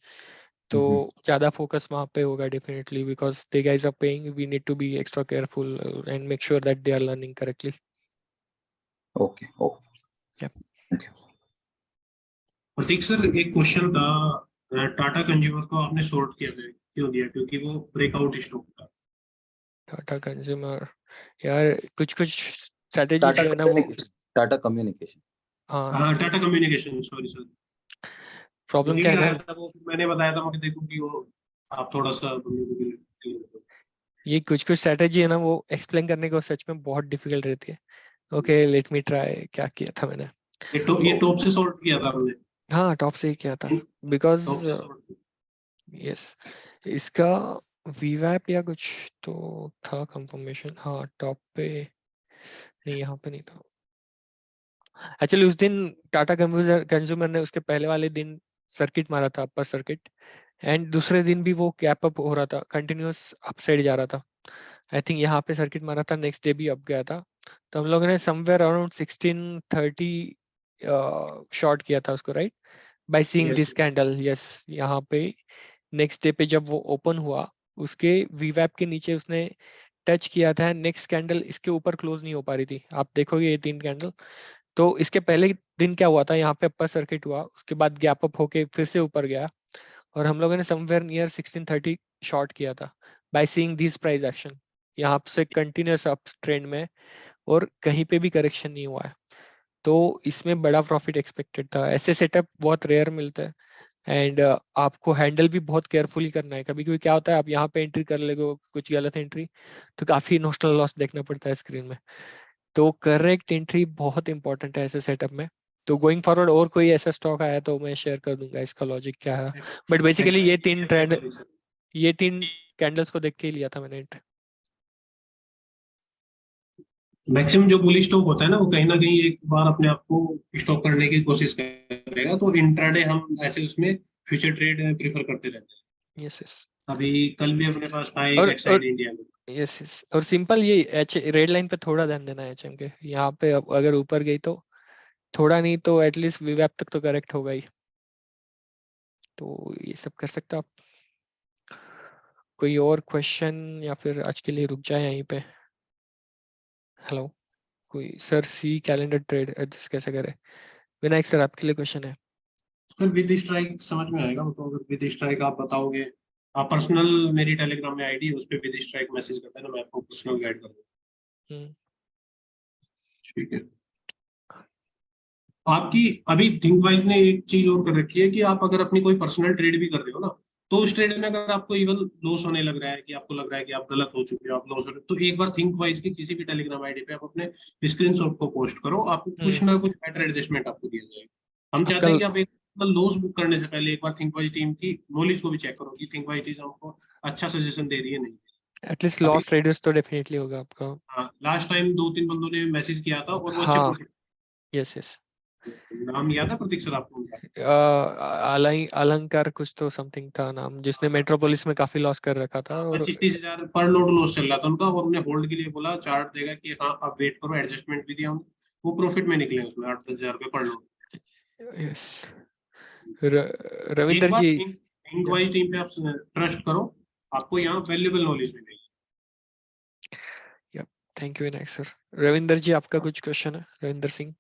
तो ज्यादा फोकस वहाँ पे होगा definitely, because they guys are paying, we need to be extra careful and make sure that they are learning correctly. Okay okay. Prateek sir, एक question था, Tata consumer को आपने short किया था, क्यों दिया? क्योंकि वो ब्रेकआउट स्टॉक था। टाटा कंज्यूमर यार कुछ स्ट्रेटेजी जो है ना वो टाटा कम्युनिकेशन, हाँ Tata communication, sorry sir. Problem मुझे क्या भी है आया ना, था वो, मैंने बताया था, मुझे देखो कि वो आप थोड़ा सा ये कुछ स्ट्रेटेजी है ना वो एक्सप्लेन करने को सच में बहुत डिफिकल्ट रहती है। ओके लेट मी ट्राई, क्या किया था मैंने। ये टॉप से शॉर्ट किया था हमने। हाँ टॉप से ही किया था बिकॉज टॉप से शॉर्ट। यस इसका वीवैप या कुछ तो था कंफर्मेशन, हाँ टॉप पे नहीं, यहाँ पे नहीं था एक्चुअली। उस दिन टाटा कंज्यूमर ने उसके पहले वाले दिन सर्किट मारा था, अपर सर्किट, एंड दूसरे दिन भी वो गैप अप हो रहा था, कंटिन्यूअस अपसाइड जा रहा था। आई थिंक यहाँ पे सर्किट मारा था, नेक्स्ट डे भी अप गया था। तो हम लोगों ने समवेयर अराउंड 1630 शॉर्ट किया था उसको, right, by seeing this candle. Yes, यहाँ पे नेक्स्ट डे पे जब वो ओपन हुआ, उसके वीवैप के नीचे उसने टच किया था, नेक्स्ट कैंडल इसके ऊपर क्लोज नहीं हो पा रही थी। आप देखोगे ये 3 कैंडल, तो इसके पहले दिन क्या हुआ था, यहाँ पे अपर सर्किट हुआ, उसके बाद गैप अप होके फिर से ऊपर गया, और हम लोगों ने समवेयर नियर 1630 शॉर्ट किया था by seeing this price action. यहाँ से कंटिन्यूस अप ट्रेंड में, और कहीं पे भी करेक्शन नहीं हुआ है, तो इसमें बड़ा प्रॉफिट एक्सपेक्टेड था। ऐसे सेटअप बहुत रेयर मिलता है, एंड आपको हैंडल भी बहुत केयरफुली करना है। कभी कभी क्या होता है, आप यहाँ पे एंट्री कर लेगो कुछ गलत एंट्री, तो काफी नोशनल लॉस देखना पड़ता है स्क्रीन में। तो करेक्ट एंट्री बहुत इंपॉर्टेंट है ऐसे सेटअप में। तो गोइंग फॉरवर्ड और कोई ऐसा स्टॉक आया तो मैं शेयर कर दूंगा इसका लॉजिक क्या है, बट बेसिकली ये 3 ट्रेंड, ये 3 कैंडल्स को देख के ही लिया था मैंने एंट्री। मैक्सिमम जो बुलिश स्टॉक होता है ना, वो कहीं ना कहीं एक बार अपने आप को स्टॉप करने की कोशिश करेगा, तो इंट्राडे हम ऐसे उसमें फ्यूचर ट्रेड प्रीफर करते रहते हैं। यस यस, अभी कल भी अपने पास था एक एक्साइड इंडिया में। यस यस, और सिंपल ये एच रेड लाइन पे थोड़ा ध्यान देना है एचएम के। यहाँ पे अगर ऊपर गई तो थोड़ा, नहीं तो एटलीस्ट वीवैप तक तो करेक्ट होगा ही। तो ये सब कर सकते हो आप। कोई और क्वेश्चन, या फिर आज के लिए रुक जाए यहीं पे। हेलो, कोई सर सी कैलेंडर ट्रेड एडजस्ट कैसे करें? विनायक सर आपके लिए क्वेश्चन है। सर विद स्ट्राइक समझ में आएगा, तो अगर विद स्ट्राइक आप बताओगे, आप पर्सनल मेरी टेलीग्राम में आईडी है, उस पे विद स्ट्राइक मैसेज करते हैं ना, मैं आपको पर्सनल गाइड कर दूंगा। ठीक है। आपकी अभी थिंकवाइज ने एक चीज और कर रखी है कि आप अगर अपनी कोई पर्सनल ट्रेड भी कर रहे हो ना, तो उस ट्रेड में अगर आपको इवन लॉस होने लग रहा है, कि आपको लग रहा है कि आप गलत हो चुके हो, आप लॉस हो रहे हो, तो एक बार थिंकवाइज की किसी भी टेलीग्राम आईडी पे आप अपने स्क्रीनशॉट को पोस्ट करो, आपको कुछ ना कुछ बेटर एडजस्टमेंट आपको दिया जाएगा। हम चाहते हैं कि आप एक लॉस बुक करने से पहले एक बार थिंकवाइज टीम की नॉलेज को भी चेक करो कि थिंकवाइज टीम हमको अच्छा सजेशन दे रही है नहीं। एटलीस्ट लॉस रेडियस तो डेफिनेटली होगा आपका। हाँ, लास्ट टाइम 2-3 बंदों ने मैसेज किया था और वो अच्छे हाँ, प्रॉफिट। यस यस, नाम याद है प्रतीक सर आपको उनका? अलंकार कुछ तो समथिंग था नाम, जिसने मेट्रोपोलिस में काफी लॉस कर रखा था, और 25-30 हजार पर लोड लॉस चल रहा था उनका, और उन्हें होल्ड के लिए बोला, चार्ट देगा कि हाँ आप वेट करो, एडजस्टमेंट भी दिया उन्हें, वो प्रॉफिट में निकले उसमें 8-10 हजार रुपए पर लोड। यस, रविंदर एक बार जी, इंक्वायरी टीम पे आप ट्रस्ट करो, आपको यहाँ वैल्यूएबल नॉलेज मिलेगी। Thank you Vinayak sir. Ravinder ji आपका कुछ क्वेश्चन है? Ravinder Singh.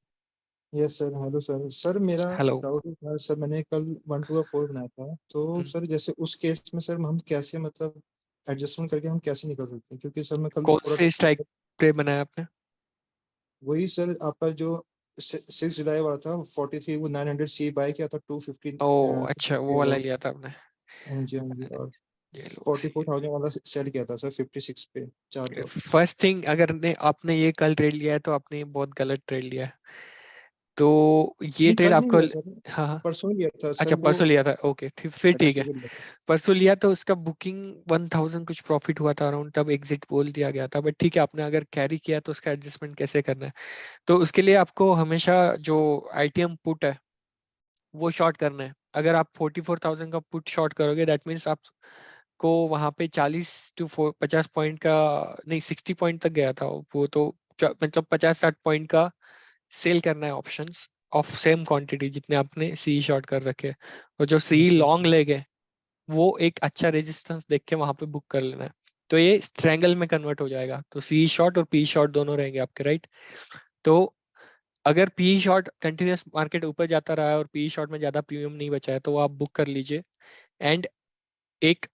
Yes sir, hello sir. Sir मेरा डाउट था सर, मैंने कल 1 to 4 बनाया था, तो सर जैसे उस केस में सर हम कैसे मतलब एडजस्टमेंट करके हम कैसे निकल सकते हैं, क्योंकि सर मैं कल कौन पूरा से स्ट्राइक पे बनाया आपने? वही सर आपका जो 6 जुलाई वाला था 43 वो 900 सी बाय किया था 250। ओ अच्छा, वो वाला लिया था आपने। हाँ जी, हाँ जी। और 44,000 वाला सेल किया था सर 56 पे 4 लॉट। फर्स्ट थिंग, अगर आपने ये कल ट्रेड लिया है तो आपने बहुत गलत ट्रेड लिया है। तो ये नहीं, ट्रेड कल नहीं आपको, लिया सर, हाँ परसों लिया था सर। अच्छा, वो परसों लिया था, ओके फिर ठीक है। adjustable लिया था। परसों लिया तो उसका बुकिंग 1000 कुछ प्रॉफिट हुआ था अराउंड, तब एग्जिट बोल दिया गया था, बट ठीक है, आपने अगर कैरी किया तो उसका एडजस्टमेंट कैसे करना है, तो उसके लिए आपको हमेशा जो आईटीएम पुट है वो शॉर्ट करना है। अगर आप 44,000 का पुट शॉर्ट करोगे, दैट मीन्स आपको वहां पे 40 to 50 पॉइंट का, नहीं 60 पॉइंट तक गया था वो, तो मतलब 50-60 पॉइंट का सेल करना है ऑप्शंस ऑफ सेम क्वांटिटी जितने आपने सी शॉर्ट कर रखे, और जो सी लॉन्ग लेग है वो एक अच्छा रेजिस्टेंस देख के वहां पे बुक कर लेना है, तो ये स्ट्रैंगल में कन्वर्ट हो जाएगा, तो सी शॉर्ट और पी शॉर्ट दोनों रहेंगे आपके, राइट। तो अगर पी शॉर्ट कंटिन्यूस मार्केट ऊपर जाता रहा है और पी शॉर्ट में ज्यादा प्रीमियम नहीं बचा है तो वो आप बुक कर लीजिए, एंड एक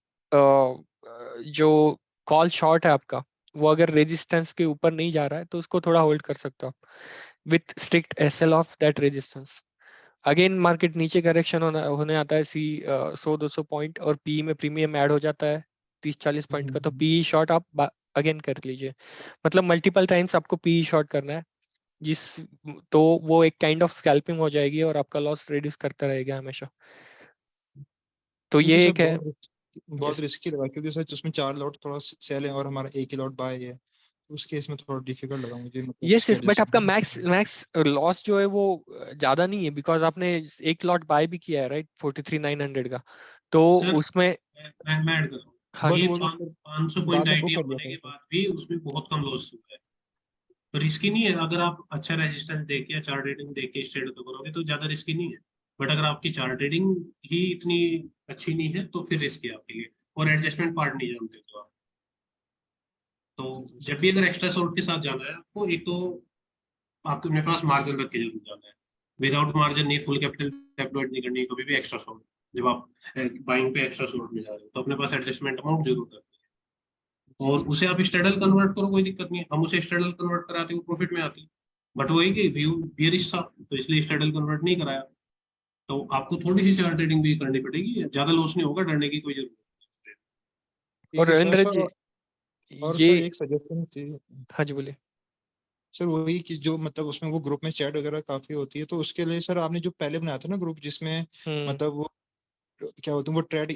जो कॉल शॉर्ट है आपका, वो अगर रेजिस्टेंस के ऊपर नहीं जा रहा है तो उसको थोड़ा होल्ड कर सकते हो आप with strict SL of that resistance. Again market नीचे करेक्शन होने आता है सी 100-200 पॉइंट, और पी में प्रीमियम ऐड हो जाता है 30-40 पॉइंट का, तो पी शॉर्ट आप अगेन कर लीजिए, मतलब मल्टीपल टाइम्स आपको पी शॉर्ट करना है, जिस तो वो एक काइंड ऑफ स्कैल्पिंग हो जाएगी और आपका लॉस रिड्यूस करता रहेगा हमेशा। तो क्योंकि ये सर एक है। बहुत रिस्की लगा, क्योंकि सर जिसमें 4 लॉट थोड़ा सेल है और हमारा एक ही लॉट बाय है, तो उस केस में थोड़ा डिफिकल्ट लगा मुझे, मतलब यस उसके यस, बट आपका एडजस्टमेंट। मैक्स लॉस जो है वो ज्यादा नहीं है, बिकॉज आपने एक लॉट बाय भी किया है, राइट, 43,900 का, तो सर उसमें मैं ऐड कर रहा हूँ, हाँ बट ये वो 500 बाद पॉइंट में बुक आईटीएम कर लिया होने था के सर। बाद भी उसमें बहुत कम लॉस हुआ है। तो रिस्की नहीं है। अगर आप अच्छा रेजिस्टेंस देख के या चार्ट रेटिंग देख के ट्रेड तो करोगे तो ज्यादा रिस्की नहीं है। बट अगर आपकी चार्ट रेटिंग ही इतनी अच्छी नहीं है तो फिर रिस्की है आपके लिए, और एडजस्टमेंट पार्ट नहीं जानते तो आप। तो जब भी अगर एक्स्ट्रा शॉर्ट के साथ जाना है आपको, एक तो आपके अपने पास मार्जिन रख के जरूर जाना है। विदाउट मार्जिन नहीं, फुल कैपिटल डेप्लॉयड नहीं करनी है कभी भी एक्स्ट्रा शॉर्ट। जब आप बाइंग पे एक्स्ट्रा शॉर्ट में जा रहे हो तो अपने पास एडजस्टमेंट अमाउंट जरूर रखना है, और उसे आप स्ट्रेडल कन्वर्ट करो, कोई दिक्कत नहीं है। हम उसे स्ट्रेडल कन्वर्ट कराते वो प्रॉफिट में आती है, बट वही कि व्यू बियरिश था तो इसलिए स्ट्रेडल कन्वर्ट नहीं कराया। तो आपको थोड़ी सी चार्ट ट्रेडिंग भी करनी पड़ेगी, ज्यादा लॉस नहीं होगा, डरने की कोई जरूरत नहीं। और रविंद्र जी और ये सर एक सजेशन थी। हाँ जी बोलिए। सर वही कि जो मतलब उसमें वो ग्रुप में चैट वगैरह काफी होती है, तो उसके लिए सर आपने जो पहले बनाया था ना ग्रुप, जिसमें मतलब वो क्या बोलते हैं वो ट्रेड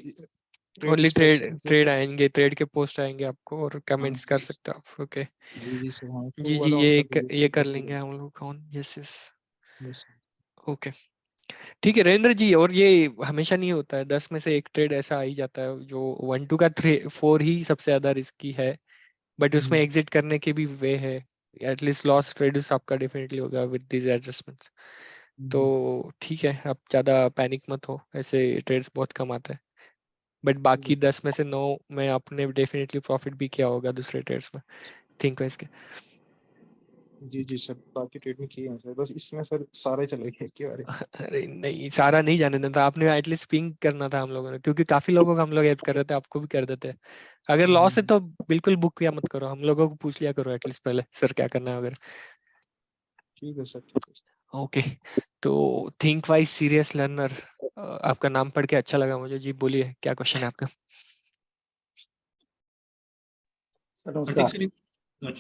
ओनली स्पेसिफिक ट्रेड आएंगे, ट्रेड के पोस्ट आएंगे आपको, और कमेंट्स कर सकते हो आप। ओके जी सर, हाँ तो जी वो जी, वाला ऑन कर दीजिए ये कर बस लेंगे हम लोग कौन। यस यस बस। ओके ठीक है रविंद्र जी। और ये हमेशा नहीं होता है, 10 में से एक ट्रेड ऐसा आ ही जाता है जो 1-2 का 4 ही सबसे ज्यादा रिस्की है, बट उसमें एग्जिट करने के भी वे है। एटलीस्ट लॉस रिड्यूस आपका डेफिनेटली होगा विद दिस एडजस्टमेंट्स। तो ठीक है, आप ज्यादा पैनिक मत हो, ऐसे ट्रेड्स बहुत कम आते हैं। बट बाकी 10 में से 9 में आपने डेफिनेटली प्रॉफिट भी किया होगा दूसरे ट्रेड्स में, थिंक वाइज के। जी सर, बाकी ट्रेड में किए हैं सर, बस इसमें सर सारे चले गए के बारे। अरे नहीं, सारा नहीं जाने देता आपने, एटलीस्ट पिंग करना था हम लोगों ने, क्योंकि काफी लोगों को हम लोग हेल्प कर रहे थे, आपको भी कर देते। अगर लॉस है तो बिल्कुल बुक किया मत करो, हम लोगों को पूछ लिया करो एटलीस्ट पहले, सर क्या करना है वगैरह। ठीक है सर, ठीक है। ओके तो थिंक वाइज सीरियस लर्नर, आपका नाम पढ़ के अच्छा लगा मुझे जी। बोलिए क्या क्वेश्चन है आपका।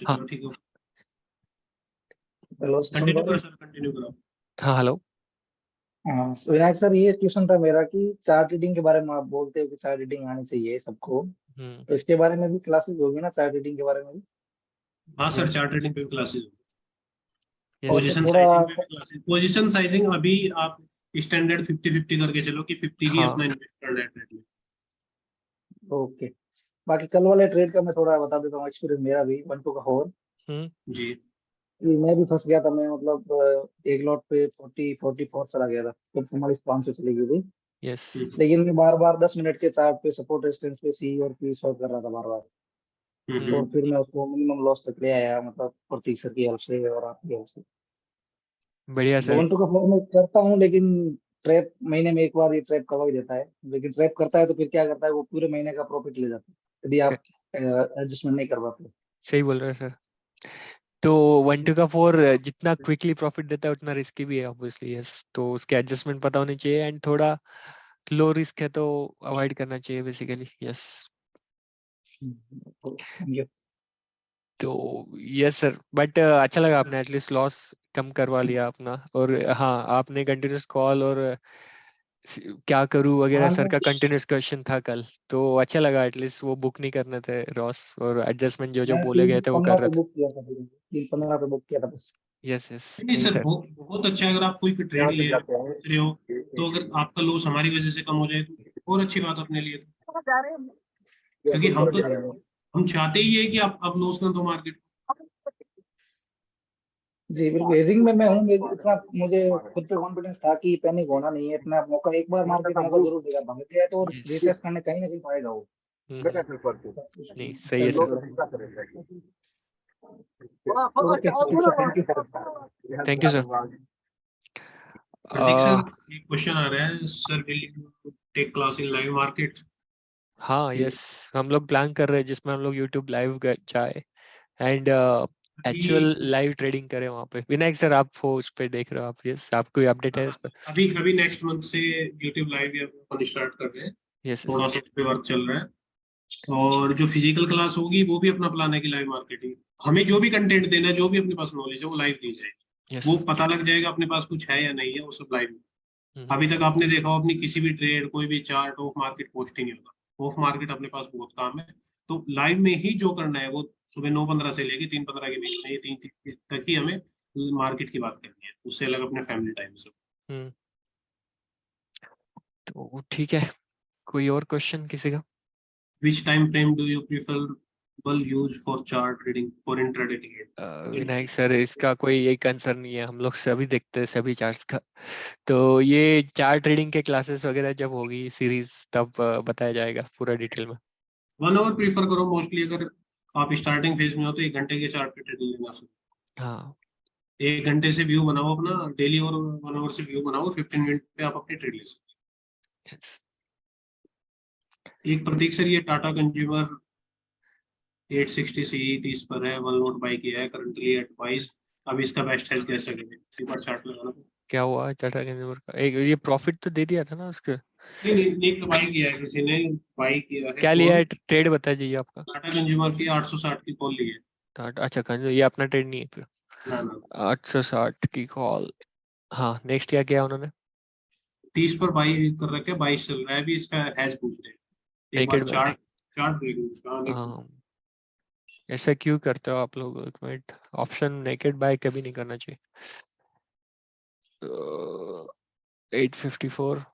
हाँ ठीक है, हेलो कंटिन्यू करो सर, कंटिन्यू करो। हाँ हेलो। हाँ विनायक सर, ये क्वेश्चन था मेरा कि चार्ट रीडिंग के बारे में आप बोलते हो कि चार्ट रीडिंग आनी चाहिए सबको, तो इसके बारे में भी क्लासेस होगी ना, चार्ट रीडिंग के बारे में भी? हाँ सर, चार्ट ट्रेडिंग पे क्लासेस, और पोजीशन थोड़ा साइजिंग पे भी क्लासेस। पोजीशन साइजिंग अभी आप स्टैंडर्ड 50-50 करके चलो कि 50 ही हाँ अपना इन्वेस्ट करना है ट्रेड में। ओके। बाकी कल वाले ट्रेड का मैं थोड़ा बता देता हूँ, एक्सपीरियंस मेरा भी 1-2 का और जी कि मैं भी फंस गया था। मैं मतलब एक लॉट पे 44 चला गया था, तो 44,500 चली गई थी। यस लेकिन मैं बार बार 10 मिनट के चार्ट पे सपोर्ट रेजिस्टेंस पे सी और पी शॉर्ट कर रहा था बार बार, तो फिर मैं उसको मिनिमम लॉस तक ले आया, मतलब प्रोफेसर की हेल्प से और आपकी हेल्प से। बढ़िया सर। 1-2 का फ्लोर में करता हूँ, लेकिन ट्रैप महीने में एक बार ये ट्रैप कवर ही देता है। लेकिन ट्रैप करता है तो फिर क्या करता है, वो पूरे महीने का प्रॉफिट ले जाता है यदि आप एडजस्टमेंट नहीं कर पाते। सही बोल रहे हैं सर। तो 1-2 का 4 जितना क्विकली प्रॉफिट देता है उतना रिस्की भी है ऑब्वियसली। यस तो उसके एडजस्टमेंट पता होनी चाहिए, एंड थोड़ा लो रिस्क है तो अवॉइड करना चाहिए बेसिकली। यस तो यस सर, बट अच्छा लगा आपने एटलीस्ट लॉस कम करवा लिया अपना। और हाँ आपने कंटिन्यूस कॉल और क्या करूँ वगैरह हाँ सर का कंटिन्यूस क्वेश्चन था कल, तो अच्छा लगा एटलीस्ट वो बुक नहीं करने थे लॉस, और एडजस्टमेंट जो जो मैं बोले गए थे वो 3-15 कर रहे पे थे। बुक किया था, 3-15 पे बुक किया था बस। यस यस नहीं नहीं सर, सर। बहुत अच्छा है। अगर आप कोई ट्रेड ले रहे हो तो अगर आपका लॉस हमारी वजह से कम हो जाए तो और अच्छी बात अपने लिए, क्योंकि हम चाहते ही है कि आप लॉस ना दो मार्केट। जी बिल्कुल, हेजिंग में मैं हूँ, इतना मुझे खुद पे कॉन्फिडेंस था कि पैनिक होना नहीं है। इतना मौका एक बार मार्केट मौका जरूर देगा, भाग गया तो यस रिटेस्ट करने कहीं ना कहीं पाएगा वो। नहीं सही है sir. Thank you sir. Prateek sir, एक क्वेश्चन आ रहा है sir, will you take class in live market? हाँ यस, हम लोग प्लान कर रहे हैं जिसमें हम लोग यूट्यूब लाइव जाए एंड एक्चुअल लाइव ट्रेडिंग करें वहाँ पे। विनायक सर आप हो उस पे देख रहे हो आप, यस आपको अपडेट है इस पर? अभी नेक्स्ट मंथ से यूट्यूब लाइव अपन स्टार्ट कर रहे हैं, यस थोड़ा सा उस पे वर्क चल रहा है। और जो फिजिकल क्लास होगी वो भी अपना प्लान है कि लाइव मार्केटिंग, हमें जो भी कंटेंट देना है, जो भी अपने पास नॉलेज है वो लाइव दी जाएगी। यस वो पता लग जाएगा अपने पास कुछ है या नहीं है, वो सब लाइव। अभी तक आपने देखा हो अपनी किसी भी ट्रेड, कोई भी चार्ट ऑफ मार्केट पोस्ट ही नहीं होगा। ऑफ मार्केट अपने पास बहुत काम है, तो लाइव में ही जो करना है वो सुबह 9:15 से लेके 3:15 के बीच में, ये 3 तक ही हमें मार्केट की बात करनी है, उससे अलग अपने फैमिली टाइम से। तो ठीक है, कोई और क्वेश्चन किसी का? Which time frame do you prefer suitable use for chart reading for intraday trade? Vinayak sir, इसका कोई एक आंसर नहीं है, हम लोग सभी देखते हैं सभी चार्ट्स का। तो ये चार्ट रीडिंग के क्लासेस वगैरह जब होगी सीरीज, तब बताया जाएगा पूरा डिटेल में। 1 आवर प्रीफर करो मोस्टली, अगर आप स्टार्टिंग फेज में हो तो 1 घंटे के चार्ट पे ट्रेडिंग लेना शुरू। हाँ 1 घंटे से व्यू बनाओ अपना डेली, और 1 आवर से व्यू बनाओ, 15 मिनट पे आप अपनी ट्रेड ले सकते yes. हैं। एक प्रतीक सर, ये टाटा कंज्यूमर 860 सी 30 पर है, 1 लोट बाई किया है करंटली एट 22। अब इसका बेस्ट है कैसे करें, एक बार चार्ट लगाना। क्या हुआ टाटा कंज्यूमर का? एक ये प्रॉफिट तो दे दिया था ना उसके। नहीं तो बाई किया है किसी ने, बाई किया है। क्या लिया है ट्रेड बता दीजिए आपका। टाटा कंज्यूमर की 860 की कॉल ली है। टाटा, अच्छा कंज्यूमर, ये अपना ट्रेड नहीं है फिर। ना ना 860 की कॉल। हाँ नेक्स्ट क्या किया उन्होंने? 30 पर बाई कर रखा है, 22 चल रहा है अभी, इसका हैज पूछ रहे हैं। एक बार चार्ट देख लो इसका। हाँ ऐसा क्यों करते हो आप लोग? एक मिनट, ऑप्शन नेकेड बाय कभी नहीं करना चाहिए। 854,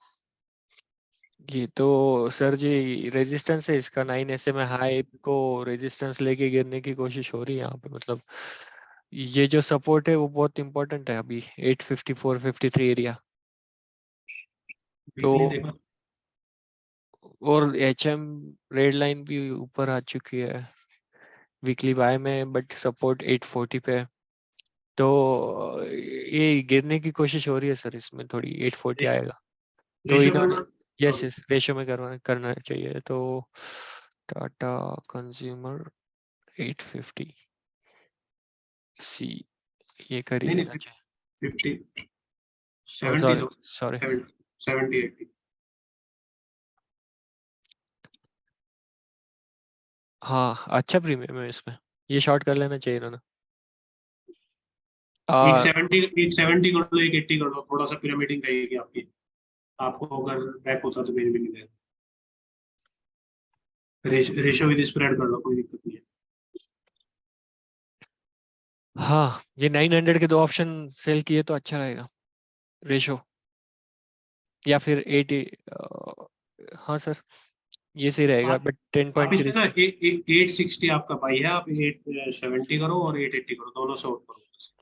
ये तो सर जी रेजिस्टेंस है इसका। 9 ऐसे में हाई को रेजिस्टेंस लेके गिरने की कोशिश हो रही है यहाँ पे, मतलब ये जो सपोर्ट है वो बहुत इंपॉर्टेंट है अभी 854 53 एरिया। तो और एचएम रेड लाइन भी ऊपर आ चुकी है वीकली बाय में, बट सपोर्ट 840 पे। तो ये गिरने की कोशिश हो रही है सर इसमें थोड़ी, 840 आएगा तो इन्होंने यस रेशो में करना चाहिए। तो टाटा कंज्यूमर 850 सी ये कर ही लेना चाहिए। 50 सॉरी 70 80। हाँ अच्छा प्रीमियम है इसमें, ये शॉर्ट कर लेना चाहिए इन्होंने। एक 70 कर लो, एक 80 कर लो, थोड़ा सा पिरामिडिंग रहेगी आपकी। आपको अगर बैक होता तो मेरे भी नहीं रहेगा। रेशो विद स्प्रेड कर लो, कोई दिक्कत नहीं है। हाँ ये 900 के 2 ऑप्शन सेल किए तो अच्छा रहेगा रेशो, या फिर 80। हाँ सर ये सही रहेगा, बट 10 पॉइंट की रिस्क। 860 आपका बाई है, आप 870 करो और 880 करो, दोनों से आउट करो।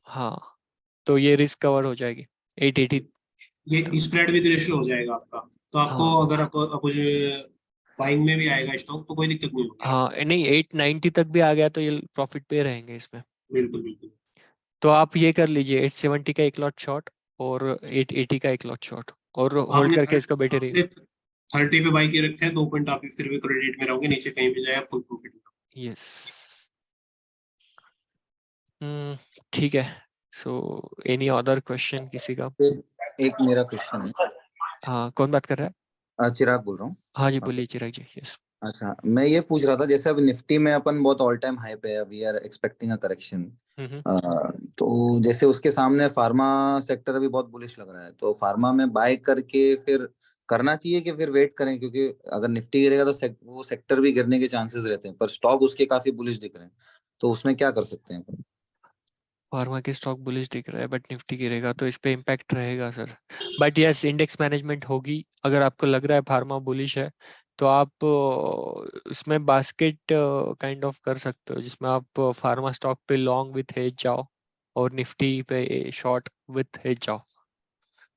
हाँ तो ये रिस्क कवर हो जाएगी 880। ये स्प्रेड विद रेशियो हो जाएगा आपका, तो आपको हाँ, अगर आप बाइंग में भी आएगा स्टॉक तो कोई दिक्कत नहीं होगी। हाँ नहीं 890 तक भी आ गया तो ये प्रॉफिट पे रहेंगे इसमें। बिल्कुल बिल्कुल। तो आप ये कर लीजिए 870 का एक लॉट शॉर्ट और 880 का एक लॉट शॉर्ट, और होल्ड करके इसको बैठे रहिए। 30 पे बाई किए रखे हैं, 2 पॉइंट आप फिर भी क्रेडिट में रहोगे, नीचे कहीं भी जाए फुल प्रॉफिट। यस ठीक है। सो एनी अदर क्वेश्चन किसी का? एक मेरा क्वेश्चन है। हाँ कौन बात कर रहा है? चिराग बोल रहा हूँ। हाँ जी बोलिए चिराग जी। यस अच्छा, मैं ये पूछ रहा था जैसे अब निफ्टी में अपन बहुत ऑल टाइम हाई पे है, we are expecting a correction. तो जैसे उसके सामने फार्मा सेक्टर अभी बहुत बुलिश लग रहा है, तो फार्मा में बाय करके फिर करना चाहिए कि फिर वेट करें? क्योंकि अगर निफ्टी गिरेगा तो वो सेक्टर भी गिरने के चांसेस रहते हैं, पर स्टॉक उसके काफी बुलिश दिख रहे हैं, तो उसमें क्या कर सकते हैं? फार्मा के स्टॉक बुलिश दिख रहा है बट निफ्टी गिरेगा तो इस पे इम्पैक्ट रहेगा sir. But yes index management होगी। अगर आपको लग रहा है फार्मा बुलिश है तो आप इसमें बास्केट काइंड ऑफ कर सकते हो, जिसमें आप फार्मा स्टॉक पे लॉन्ग विथ हेज जाओ और निफ्टी पे शॉर्ट विथ हेज जाओ।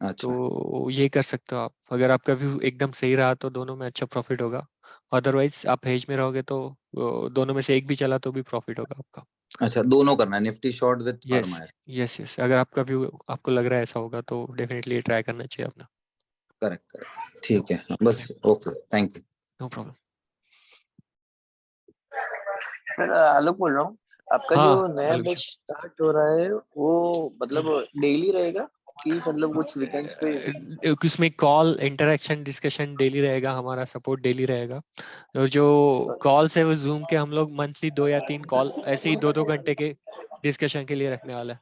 अच्छा। तो ये कर सकते हो आप। अगर आपका व्यू एकदम सही रहा तो दोनों में अच्छा प्रॉफिट होगा, अदरवाइज आप हेज में रहोगे तो दोनों में से एक भी चला तो भी प्रॉफिट होगा आपका। अच्छा दोनों करना है, Nifty short with pharma? Yes अगर आपका व्यू आपको लग रहा है ऐसा होगा तो डेफिनेटली ट्राई करना चाहिए अपना। करेक्ट, ठीक है बस। Okay thank you. No problem. Sir Alok बोल रहा हूँ। आपका जो नया बैच स्टार्ट हो रहा है वो मतलब डेली रहेगा कि मतलब कुछ वीकेंड्स पे? इसमें कॉल इंटरेक्शन डिस्कशन डेली रहेगा, हमारा सपोर्ट डेली रहेगा। और जो कॉल्स है वो जूम के हम लोग मंथली 2 या 3 कॉल ऐसे ही 2-2 घंटे के डिस्कशन के लिए रखने वाला है।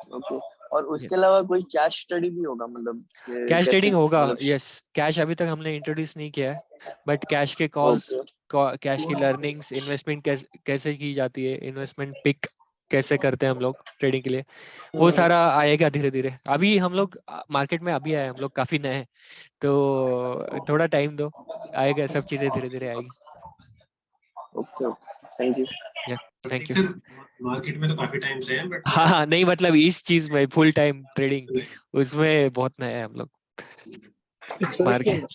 ओके, और उसके अलावा कोई कैश स्टडी भी होगा मतलब? कैश ट्रेडिंग होगा यस। कैश अभी तक हमने इंट्रोड्यूस नहीं किया है, बट कैश के कॉल्स, कैश की लर्निंग्स, इन्वेस्टमेंट कैसे की जाती है, इन्वेस्टमेंट पिक कैसे करते हैं हम लोग ट्रेडिंग के लिए, वो सारा आएगा धीरे धीरे। अभी हम लोग मार्केट में अभी आए, हम लोग काफी नए हैं तो थोड़ा टाइम दो, आएगा सब चीजें धीरे धीरे आएगी। Okay, thank you. Thank you. Sir market में तो काफी टाइम से हैं, बट हाँ नहीं मतलब इस चीज में फुल टाइम ट्रेडिंग उसमें बहुत नए हैं हम लोग मार्केट।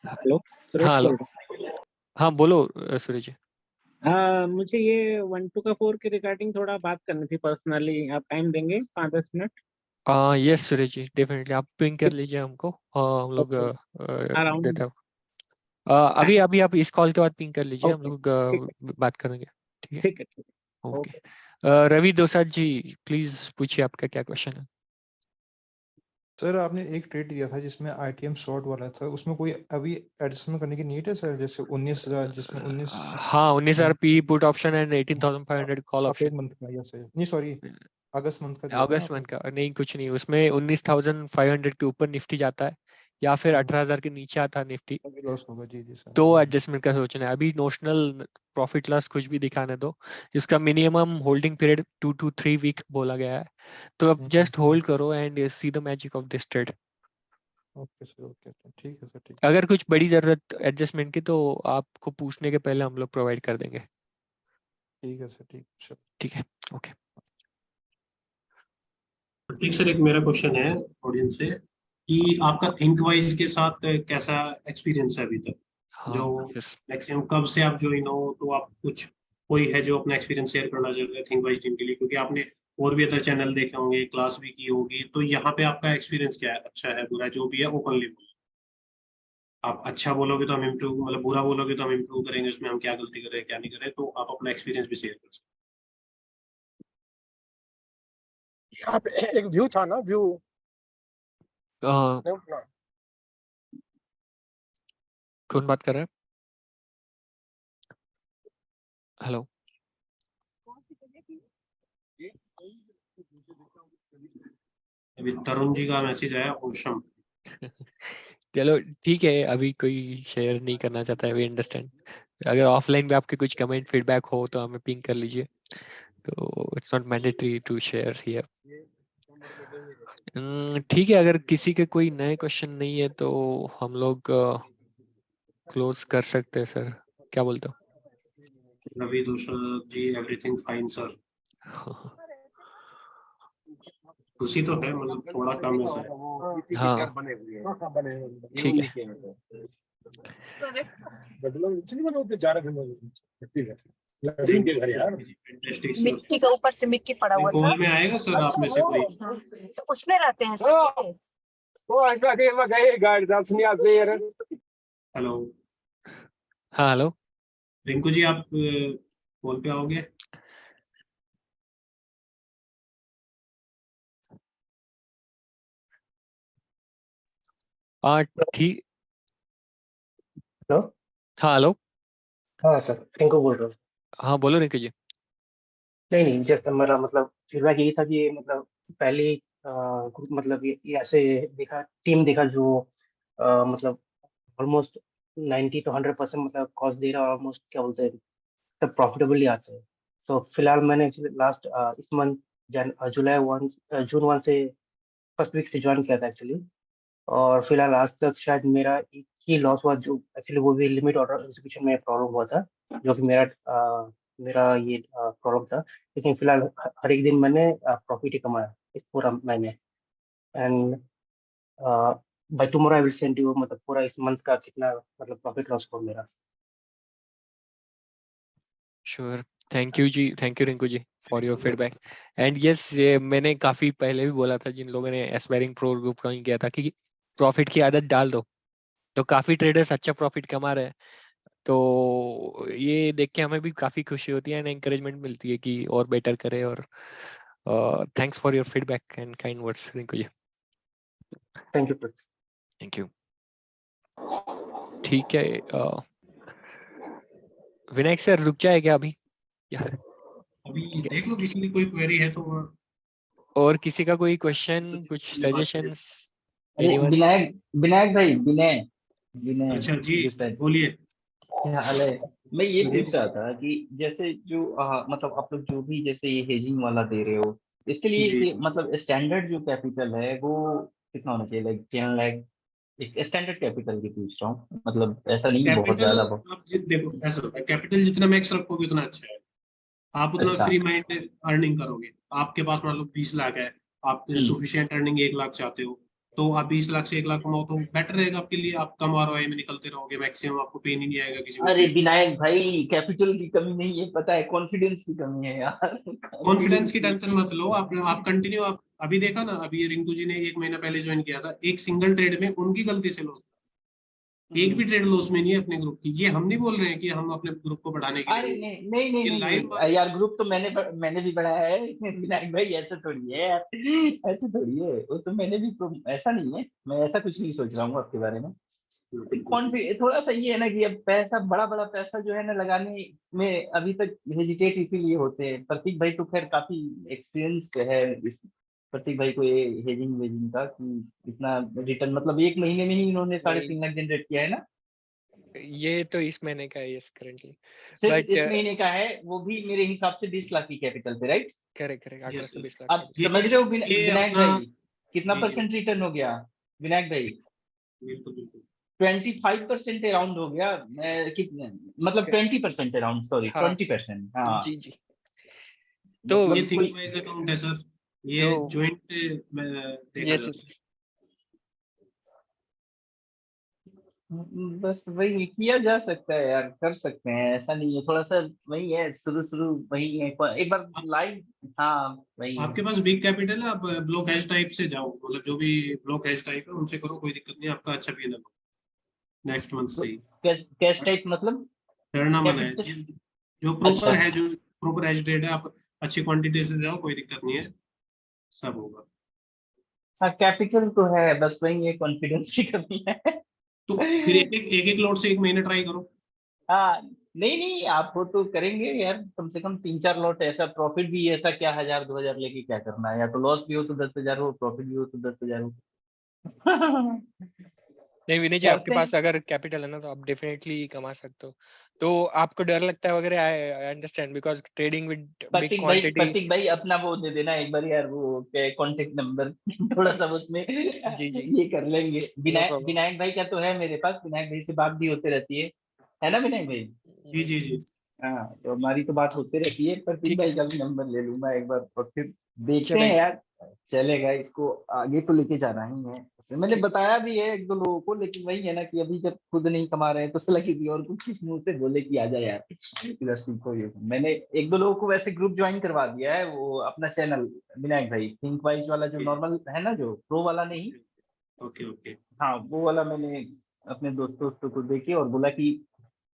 हेलो सुरेश हाँ हेलो, बोल रहा हाँ बोलो सूरज जी। हूँ। मुझे ये 1 2 का 4 के रिगार्डिंग थोड़ा बात करनी थी पर्सनली, आप टाइम देंगे 5-10 मिनट? यस सूरज जी डेफिनेटली, आप पिंग कर लीजिए हमको, हम लोग अराउंड देते हैं। अभी अभी आप इस कॉल के बाद पिंग कर लीजिए, हम ओके, लोग ठीक बात करेंगे। ठीक है, ठीक है, ठीक है, okay. Okay. Ravi Dosad ji please पूछिए, आपका क्या क्वेश्चन है? सर आपने एक ट्रेड दिया था जिसमें आईटीएम शॉर्ट वाला था, उसमें कोई अभी एडजस्टमेंट करने की नीड है सर? जैसे 19,000 जिसमें 19 हाँ 19,000 P put option and 18,500 call April option. Month का, या सर नहीं सॉरी अगस्त मंथ का दिया था ना अगस्त मंथ आपने? का नहीं, कुछ नहीं उसमें 19,500 के ऊपर निफ्टी जाता है या फिर 18,000 के नीचे आता है निफ्टी अभी लॉस होगा, जी जी सर। तो एडजस्टमेंट का सोचना है। अभी नोशनल प्रॉफिट लॉस कुछ भी दिखाने दो, इसका minimum holding period 2 to 3 week बोला गया है, तो अब जस्ट होल्ड करो and see the magic of this trade. Okay sir, okay sir, ठीक है सर, ठीक अगर कुछ बड़ी जरूरत एडजस्टमेंट की तो आपको पूछने के पहले हम लोग प्रोवाइड कर देंगे। है सर, ठीक सर। ठीक है, ओके। ठीक सर, एक मेरा क्वेश्चन है ऑडियंस से कि आपका थिंक वाइज के साथ कैसा एक्सपीरियंस है अभी तक? जो यस मैक्सिमम कब से आप ज्वाइन हो, तो आप कुछ कोई है जो अपना एक्सपीरियंस शेयर करना चाहते हैं थिंक वाइज टीम के लिए? क्योंकि आपने और भी अदर चैनल देखे होंगे, क्लास भी की होगी, तो यहाँ पे आपका एक्सपीरियंस क्या है? अच्छा है, बुरा है, जो भी है ओपनली बोलो। आप अच्छा बोलोगे तो हम इम्प्रूव, मतलब बुरा बोलोगे तो हम इम्प्रूव करेंगे उसमें, हम क्या गलती करें क्या नहीं करें, तो आप अपना एक्सपीरियंस भी शेयर कर सकते यहाँ पे एक व्यू था ना, व्यू कौन बात कर रहा है? हेलो अभी तरुण जी का मैसेज आया, ओशम। चलो ठीक है, अभी कोई शेयर नहीं करना चाहता है, वी अंडरस्टैंड। अगर ऑफलाइन में आपके कुछ कमेंट फीडबैक हो तो हमें पिंग कर लीजिए, तो it's not mandatory to share here. ठीक है, अगर किसी के कोई नए क्वेश्चन नहीं है तो हम लोग क्लोज कर सकते हैं सर, क्या बोलते हो? रवि दूसरा जी, एवरीथिंग फाइन सर। खुशी तो है, मतलब थोड़ा कम है सर। हाँ ठीक है, मिट्टी के ऊपर से मिट्टी पड़ा हुआ था। कॉल में आएगा सर आप में से कोई? तो उसमें रहते हैं सब। हेलो, हाँ हेलो, रिंकू जी आप कॉल पे आओगे? ठीक। हेलो, हाँ हेलो, हाँ सर, रिंकू बोल रहा हूँ। हाँ बोलो रिंकू जी। नहीं नहीं, जैसे मेरा मतलब फीडबैक यही था कि मतलब पहले ग्रुप मतलब ये ऐसे देखा, टीम देखा जो मतलब ऑलमोस्ट 90 to 100% मतलब कॉस्ट दे रहा है, ऑलमोस्ट क्या बोलते हैं तब प्रॉफिटेबली आता है। तो फिलहाल मैंने लास्ट इस मंथ जुलाई 1 जून 1 से फर्स्ट वीक से ज्वाइन किया था एक्चुअली। और फिलहाल आज तक शायद मेरा एक ही लॉस हुआ, जो एक्चुअली वो भी लिमिट ऑर्डर एग्जीक्यूशन में प्रॉब्लम हुआ था, जो कि मेरा ये प्रॉब्लम था। लेकिन फिलहाल हर एक दिन मैंने प्रॉफिट ही कमाया इस पूरा महीने। And by tomorrow I will send you मतलब पूरा इस मंथ का कितना मतलब प्रॉफिट लॉस हुआ मेरा। Sure, thank you ji, thank you Rinku ji for your feedback. And yes, ये मैंने काफी पहले भी बोला था, जिन लोगों ने एस्पायरिंग प्रो ग्रुप ज्वाइन किया था, कि प्रॉफिट की आदत डाल दो, तो काफी ट्रेडर्स अच्छा प्रॉफिट कमा रहे हैं, तो ये देख के हमें भी काफी खुशी होती है एंड एंकरेजमेंट मिलती है कि और बेटर करे। और thanks for your feedback and kind words Rinku ji. Thank you. Thank you. ठीक है, विनायक सर रुक जाए क्या अभी? अभी देख लो, किसी की कोई क्वेरी है तो। और किसी का कोई क्वेश्चन, कुछ सजेशंस? अरे विनायक, विनायक भाई, विनय, विनय अच्छा जी, गुस्सा- बोलिए। क्या हाल है? मैं ये पूछ रहा था कि जैसे जो मतलब आप लोग जो भी जैसे ये हेजिंग वाला दे रहे हो, इसके लिए जी। मतलब स्टैंडर्ड जो कैपिटल है वो कितना होना चाहिए? लाइक 10 लाख एक स्टैंडर्ड कैपिटल की पूछ रहा हूँ, मतलब ऐसा नहीं कि बहुत ज्यादा आप देखो ऐसा होता है, कैपिटल जितना मैक्स रखोगे उतना अच्छा है, आप उतना अच्छा। फ्री माइंड अर्निंग करोगे। आपके पास मान लो 20 लाख है, आप सुफिशिएंट अर्निंग 1 लाख चाहते हो, तो आप 20 लाख से 1 लाख कमाओ तो बेटर रहेगा आपके लिए। आप कम आरओआई में निकलते रहोगे, मैक्सिमम आपको पेन ही नहीं आएगा किसी को। अरे विनायक भाई, कैपिटल की कमी नहीं है, पता है कॉन्फिडेंस की कमी है यार। कॉन्फिडेंस की टेंशन मत लो, आप कंटिन्यू। आप अभी देखा ना, अभी रिंकू जी ने 1 महीना पहले ज्वाइन किया था, एक सिंगल ट्रेड में उनकी गलती से लॉस, एक भी ट्रेड लॉस में नहीं है अपने ग्रुप की। ये हम नहीं बोल रहे हैं कि हम अपने ग्रुप को बढ़ाने के अरे लिए, नहीं नहीं नहीं ये नहीं, लाइव नहीं यार, ग्रुप तो मैंने भी बढ़ाया है। विनायक भाई ऐसा थोड़ी है यार, ऐसे थोड़ी है, वो तो मैंने भी ऐसा नहीं है, मैं ऐसा कुछ नहीं सोच रहा हूँ आपके बारे में। थोड़ा सा ये है ना कि अब पैसा, बड़ा बड़ा पैसा जो है ना लगाने में अभी तक हेजिटेट इसीलिए होते हैं। प्रतीक भाई तो खैर काफी एक्सपीरियंस है प्रतीक भाई को ये हेजिंग वेजिंग का, कि इतना रिटर्न मतलब 1 महीने में ही इन्होंने 3.5 लाख जनरेट किया है ना। ये तो इस महीने का है, यस करेंटली। सिर्फ बट इस महीने का है, वो भी मेरे हिसाब से 20 लाख की कैपिटल पे, राइट? करेक्ट करेक्ट, 18 से 20 लाख आप का। समझ रहे हो विनायक अपना भाई, कितना परसेंट रिटर्न हो गया विनायक भाई? 25% अराउंड हो गया। कितने मतलब 20% अराउंड, सॉरी 20%। हाँ जी जी। तो मतलब ये थिंक वाइज अकाउंट है सर, ये जॉइंट में देखा जाता है। बस वही किया जा सकता है यार, कर सकते हैं, ऐसा नहीं है। थोड़ा सा वही है, शुरू वही है, एक बार लाइव। हाँ वही है। आपके पास बिग कैपिटल है, आप ब्लॉक हैश टाइप से जाओ, मतलब जो भी ब्लॉक हैश टाइप है उनसे करो, कोई दिक्कत नहीं, आपका अच्छा भी नेक्स्ट मंथ से ही। कैश टाइप मतलब करना मना है, जो प्रॉपर है, अच्छा। जो प्रॉपर हैश रेट है, आप अच्छी क्वांटिटी से जाओ, कोई दिक्कत नहीं है, सब होगा। हाँ कैपिटल तो है, बस वही है, कॉन्फिडेंस की कमी है। तो फिर एक लॉट से 1 महीने ट्राई करो। हाँ नहीं नहीं, आप हो तो करेंगे यार, कम से कम 3-4 लॉट। ऐसा प्रॉफिट भी ऐसा क्या 1000-2000 लेके क्या करना है, या तो लॉस भी हो तो 10,000 हो, प्रॉफिट भी हो तो 10,000 हो। नहीं विनय जी, आपके पास अगर कैपिटल है ना तो आप डेफिनेटली कमा सकते हो। तो आपको डर लगता है वगैरह, I understand, because trading with big quantity. Prateek भाई अपना वो दे देना एक बार यार, वो कॉन्टेक्ट नंबर थोड़ा सा उसमें जी जी ये कर लेंगे। विनायक भाई का तो है मेरे पास, विनायक भाई से बात भी होते रहती है ना विनायक भाई? जी जी जी। हाँ तो हमारी तो बात होती रहती है। प्रतीक भाई का भी नंबर ले लूंगा एक बार, और फिर देखते हैं यार, चलेगा, इसको आगे तो लेके जाना ही है। मैंने बताया भी है 1-2 लोगों को, लेकिन वही है ना कि अभी जब खुद नहीं कमा रहे हैं तो सलाह किसी और को किस मुंह से बोले कि आ जाए यार इधर सीखो। ये मैंने 1-2 लोगों को वैसे ग्रुप ज्वाइन करवा दिया है, वो अपना चैनल विनायक भाई थिंक वाइज वाला, जो नॉर्मल है ना, जो प्रो वाला नहीं। Okay okay. हाँ वो वाला मैंने अपने दोस्तों को देखे और बोला कि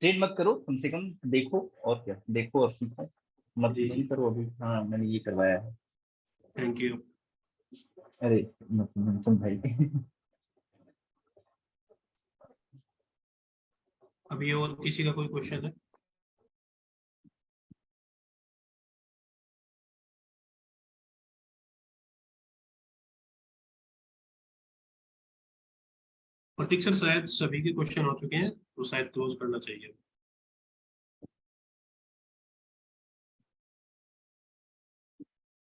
ट्रेड मत करो, कम से कम देखो, और क्या, देखो और सीखो, मत नहीं करो अभी। हाँ मैंने ये करवाया है। Thank you. अरे सुन भाई। अभी और किसी का कोई क्वेश्चन है? प्रतीक सर शायद सभी के क्वेश्चन हो चुके हैं, तो शायद क्लोज करना चाहिए।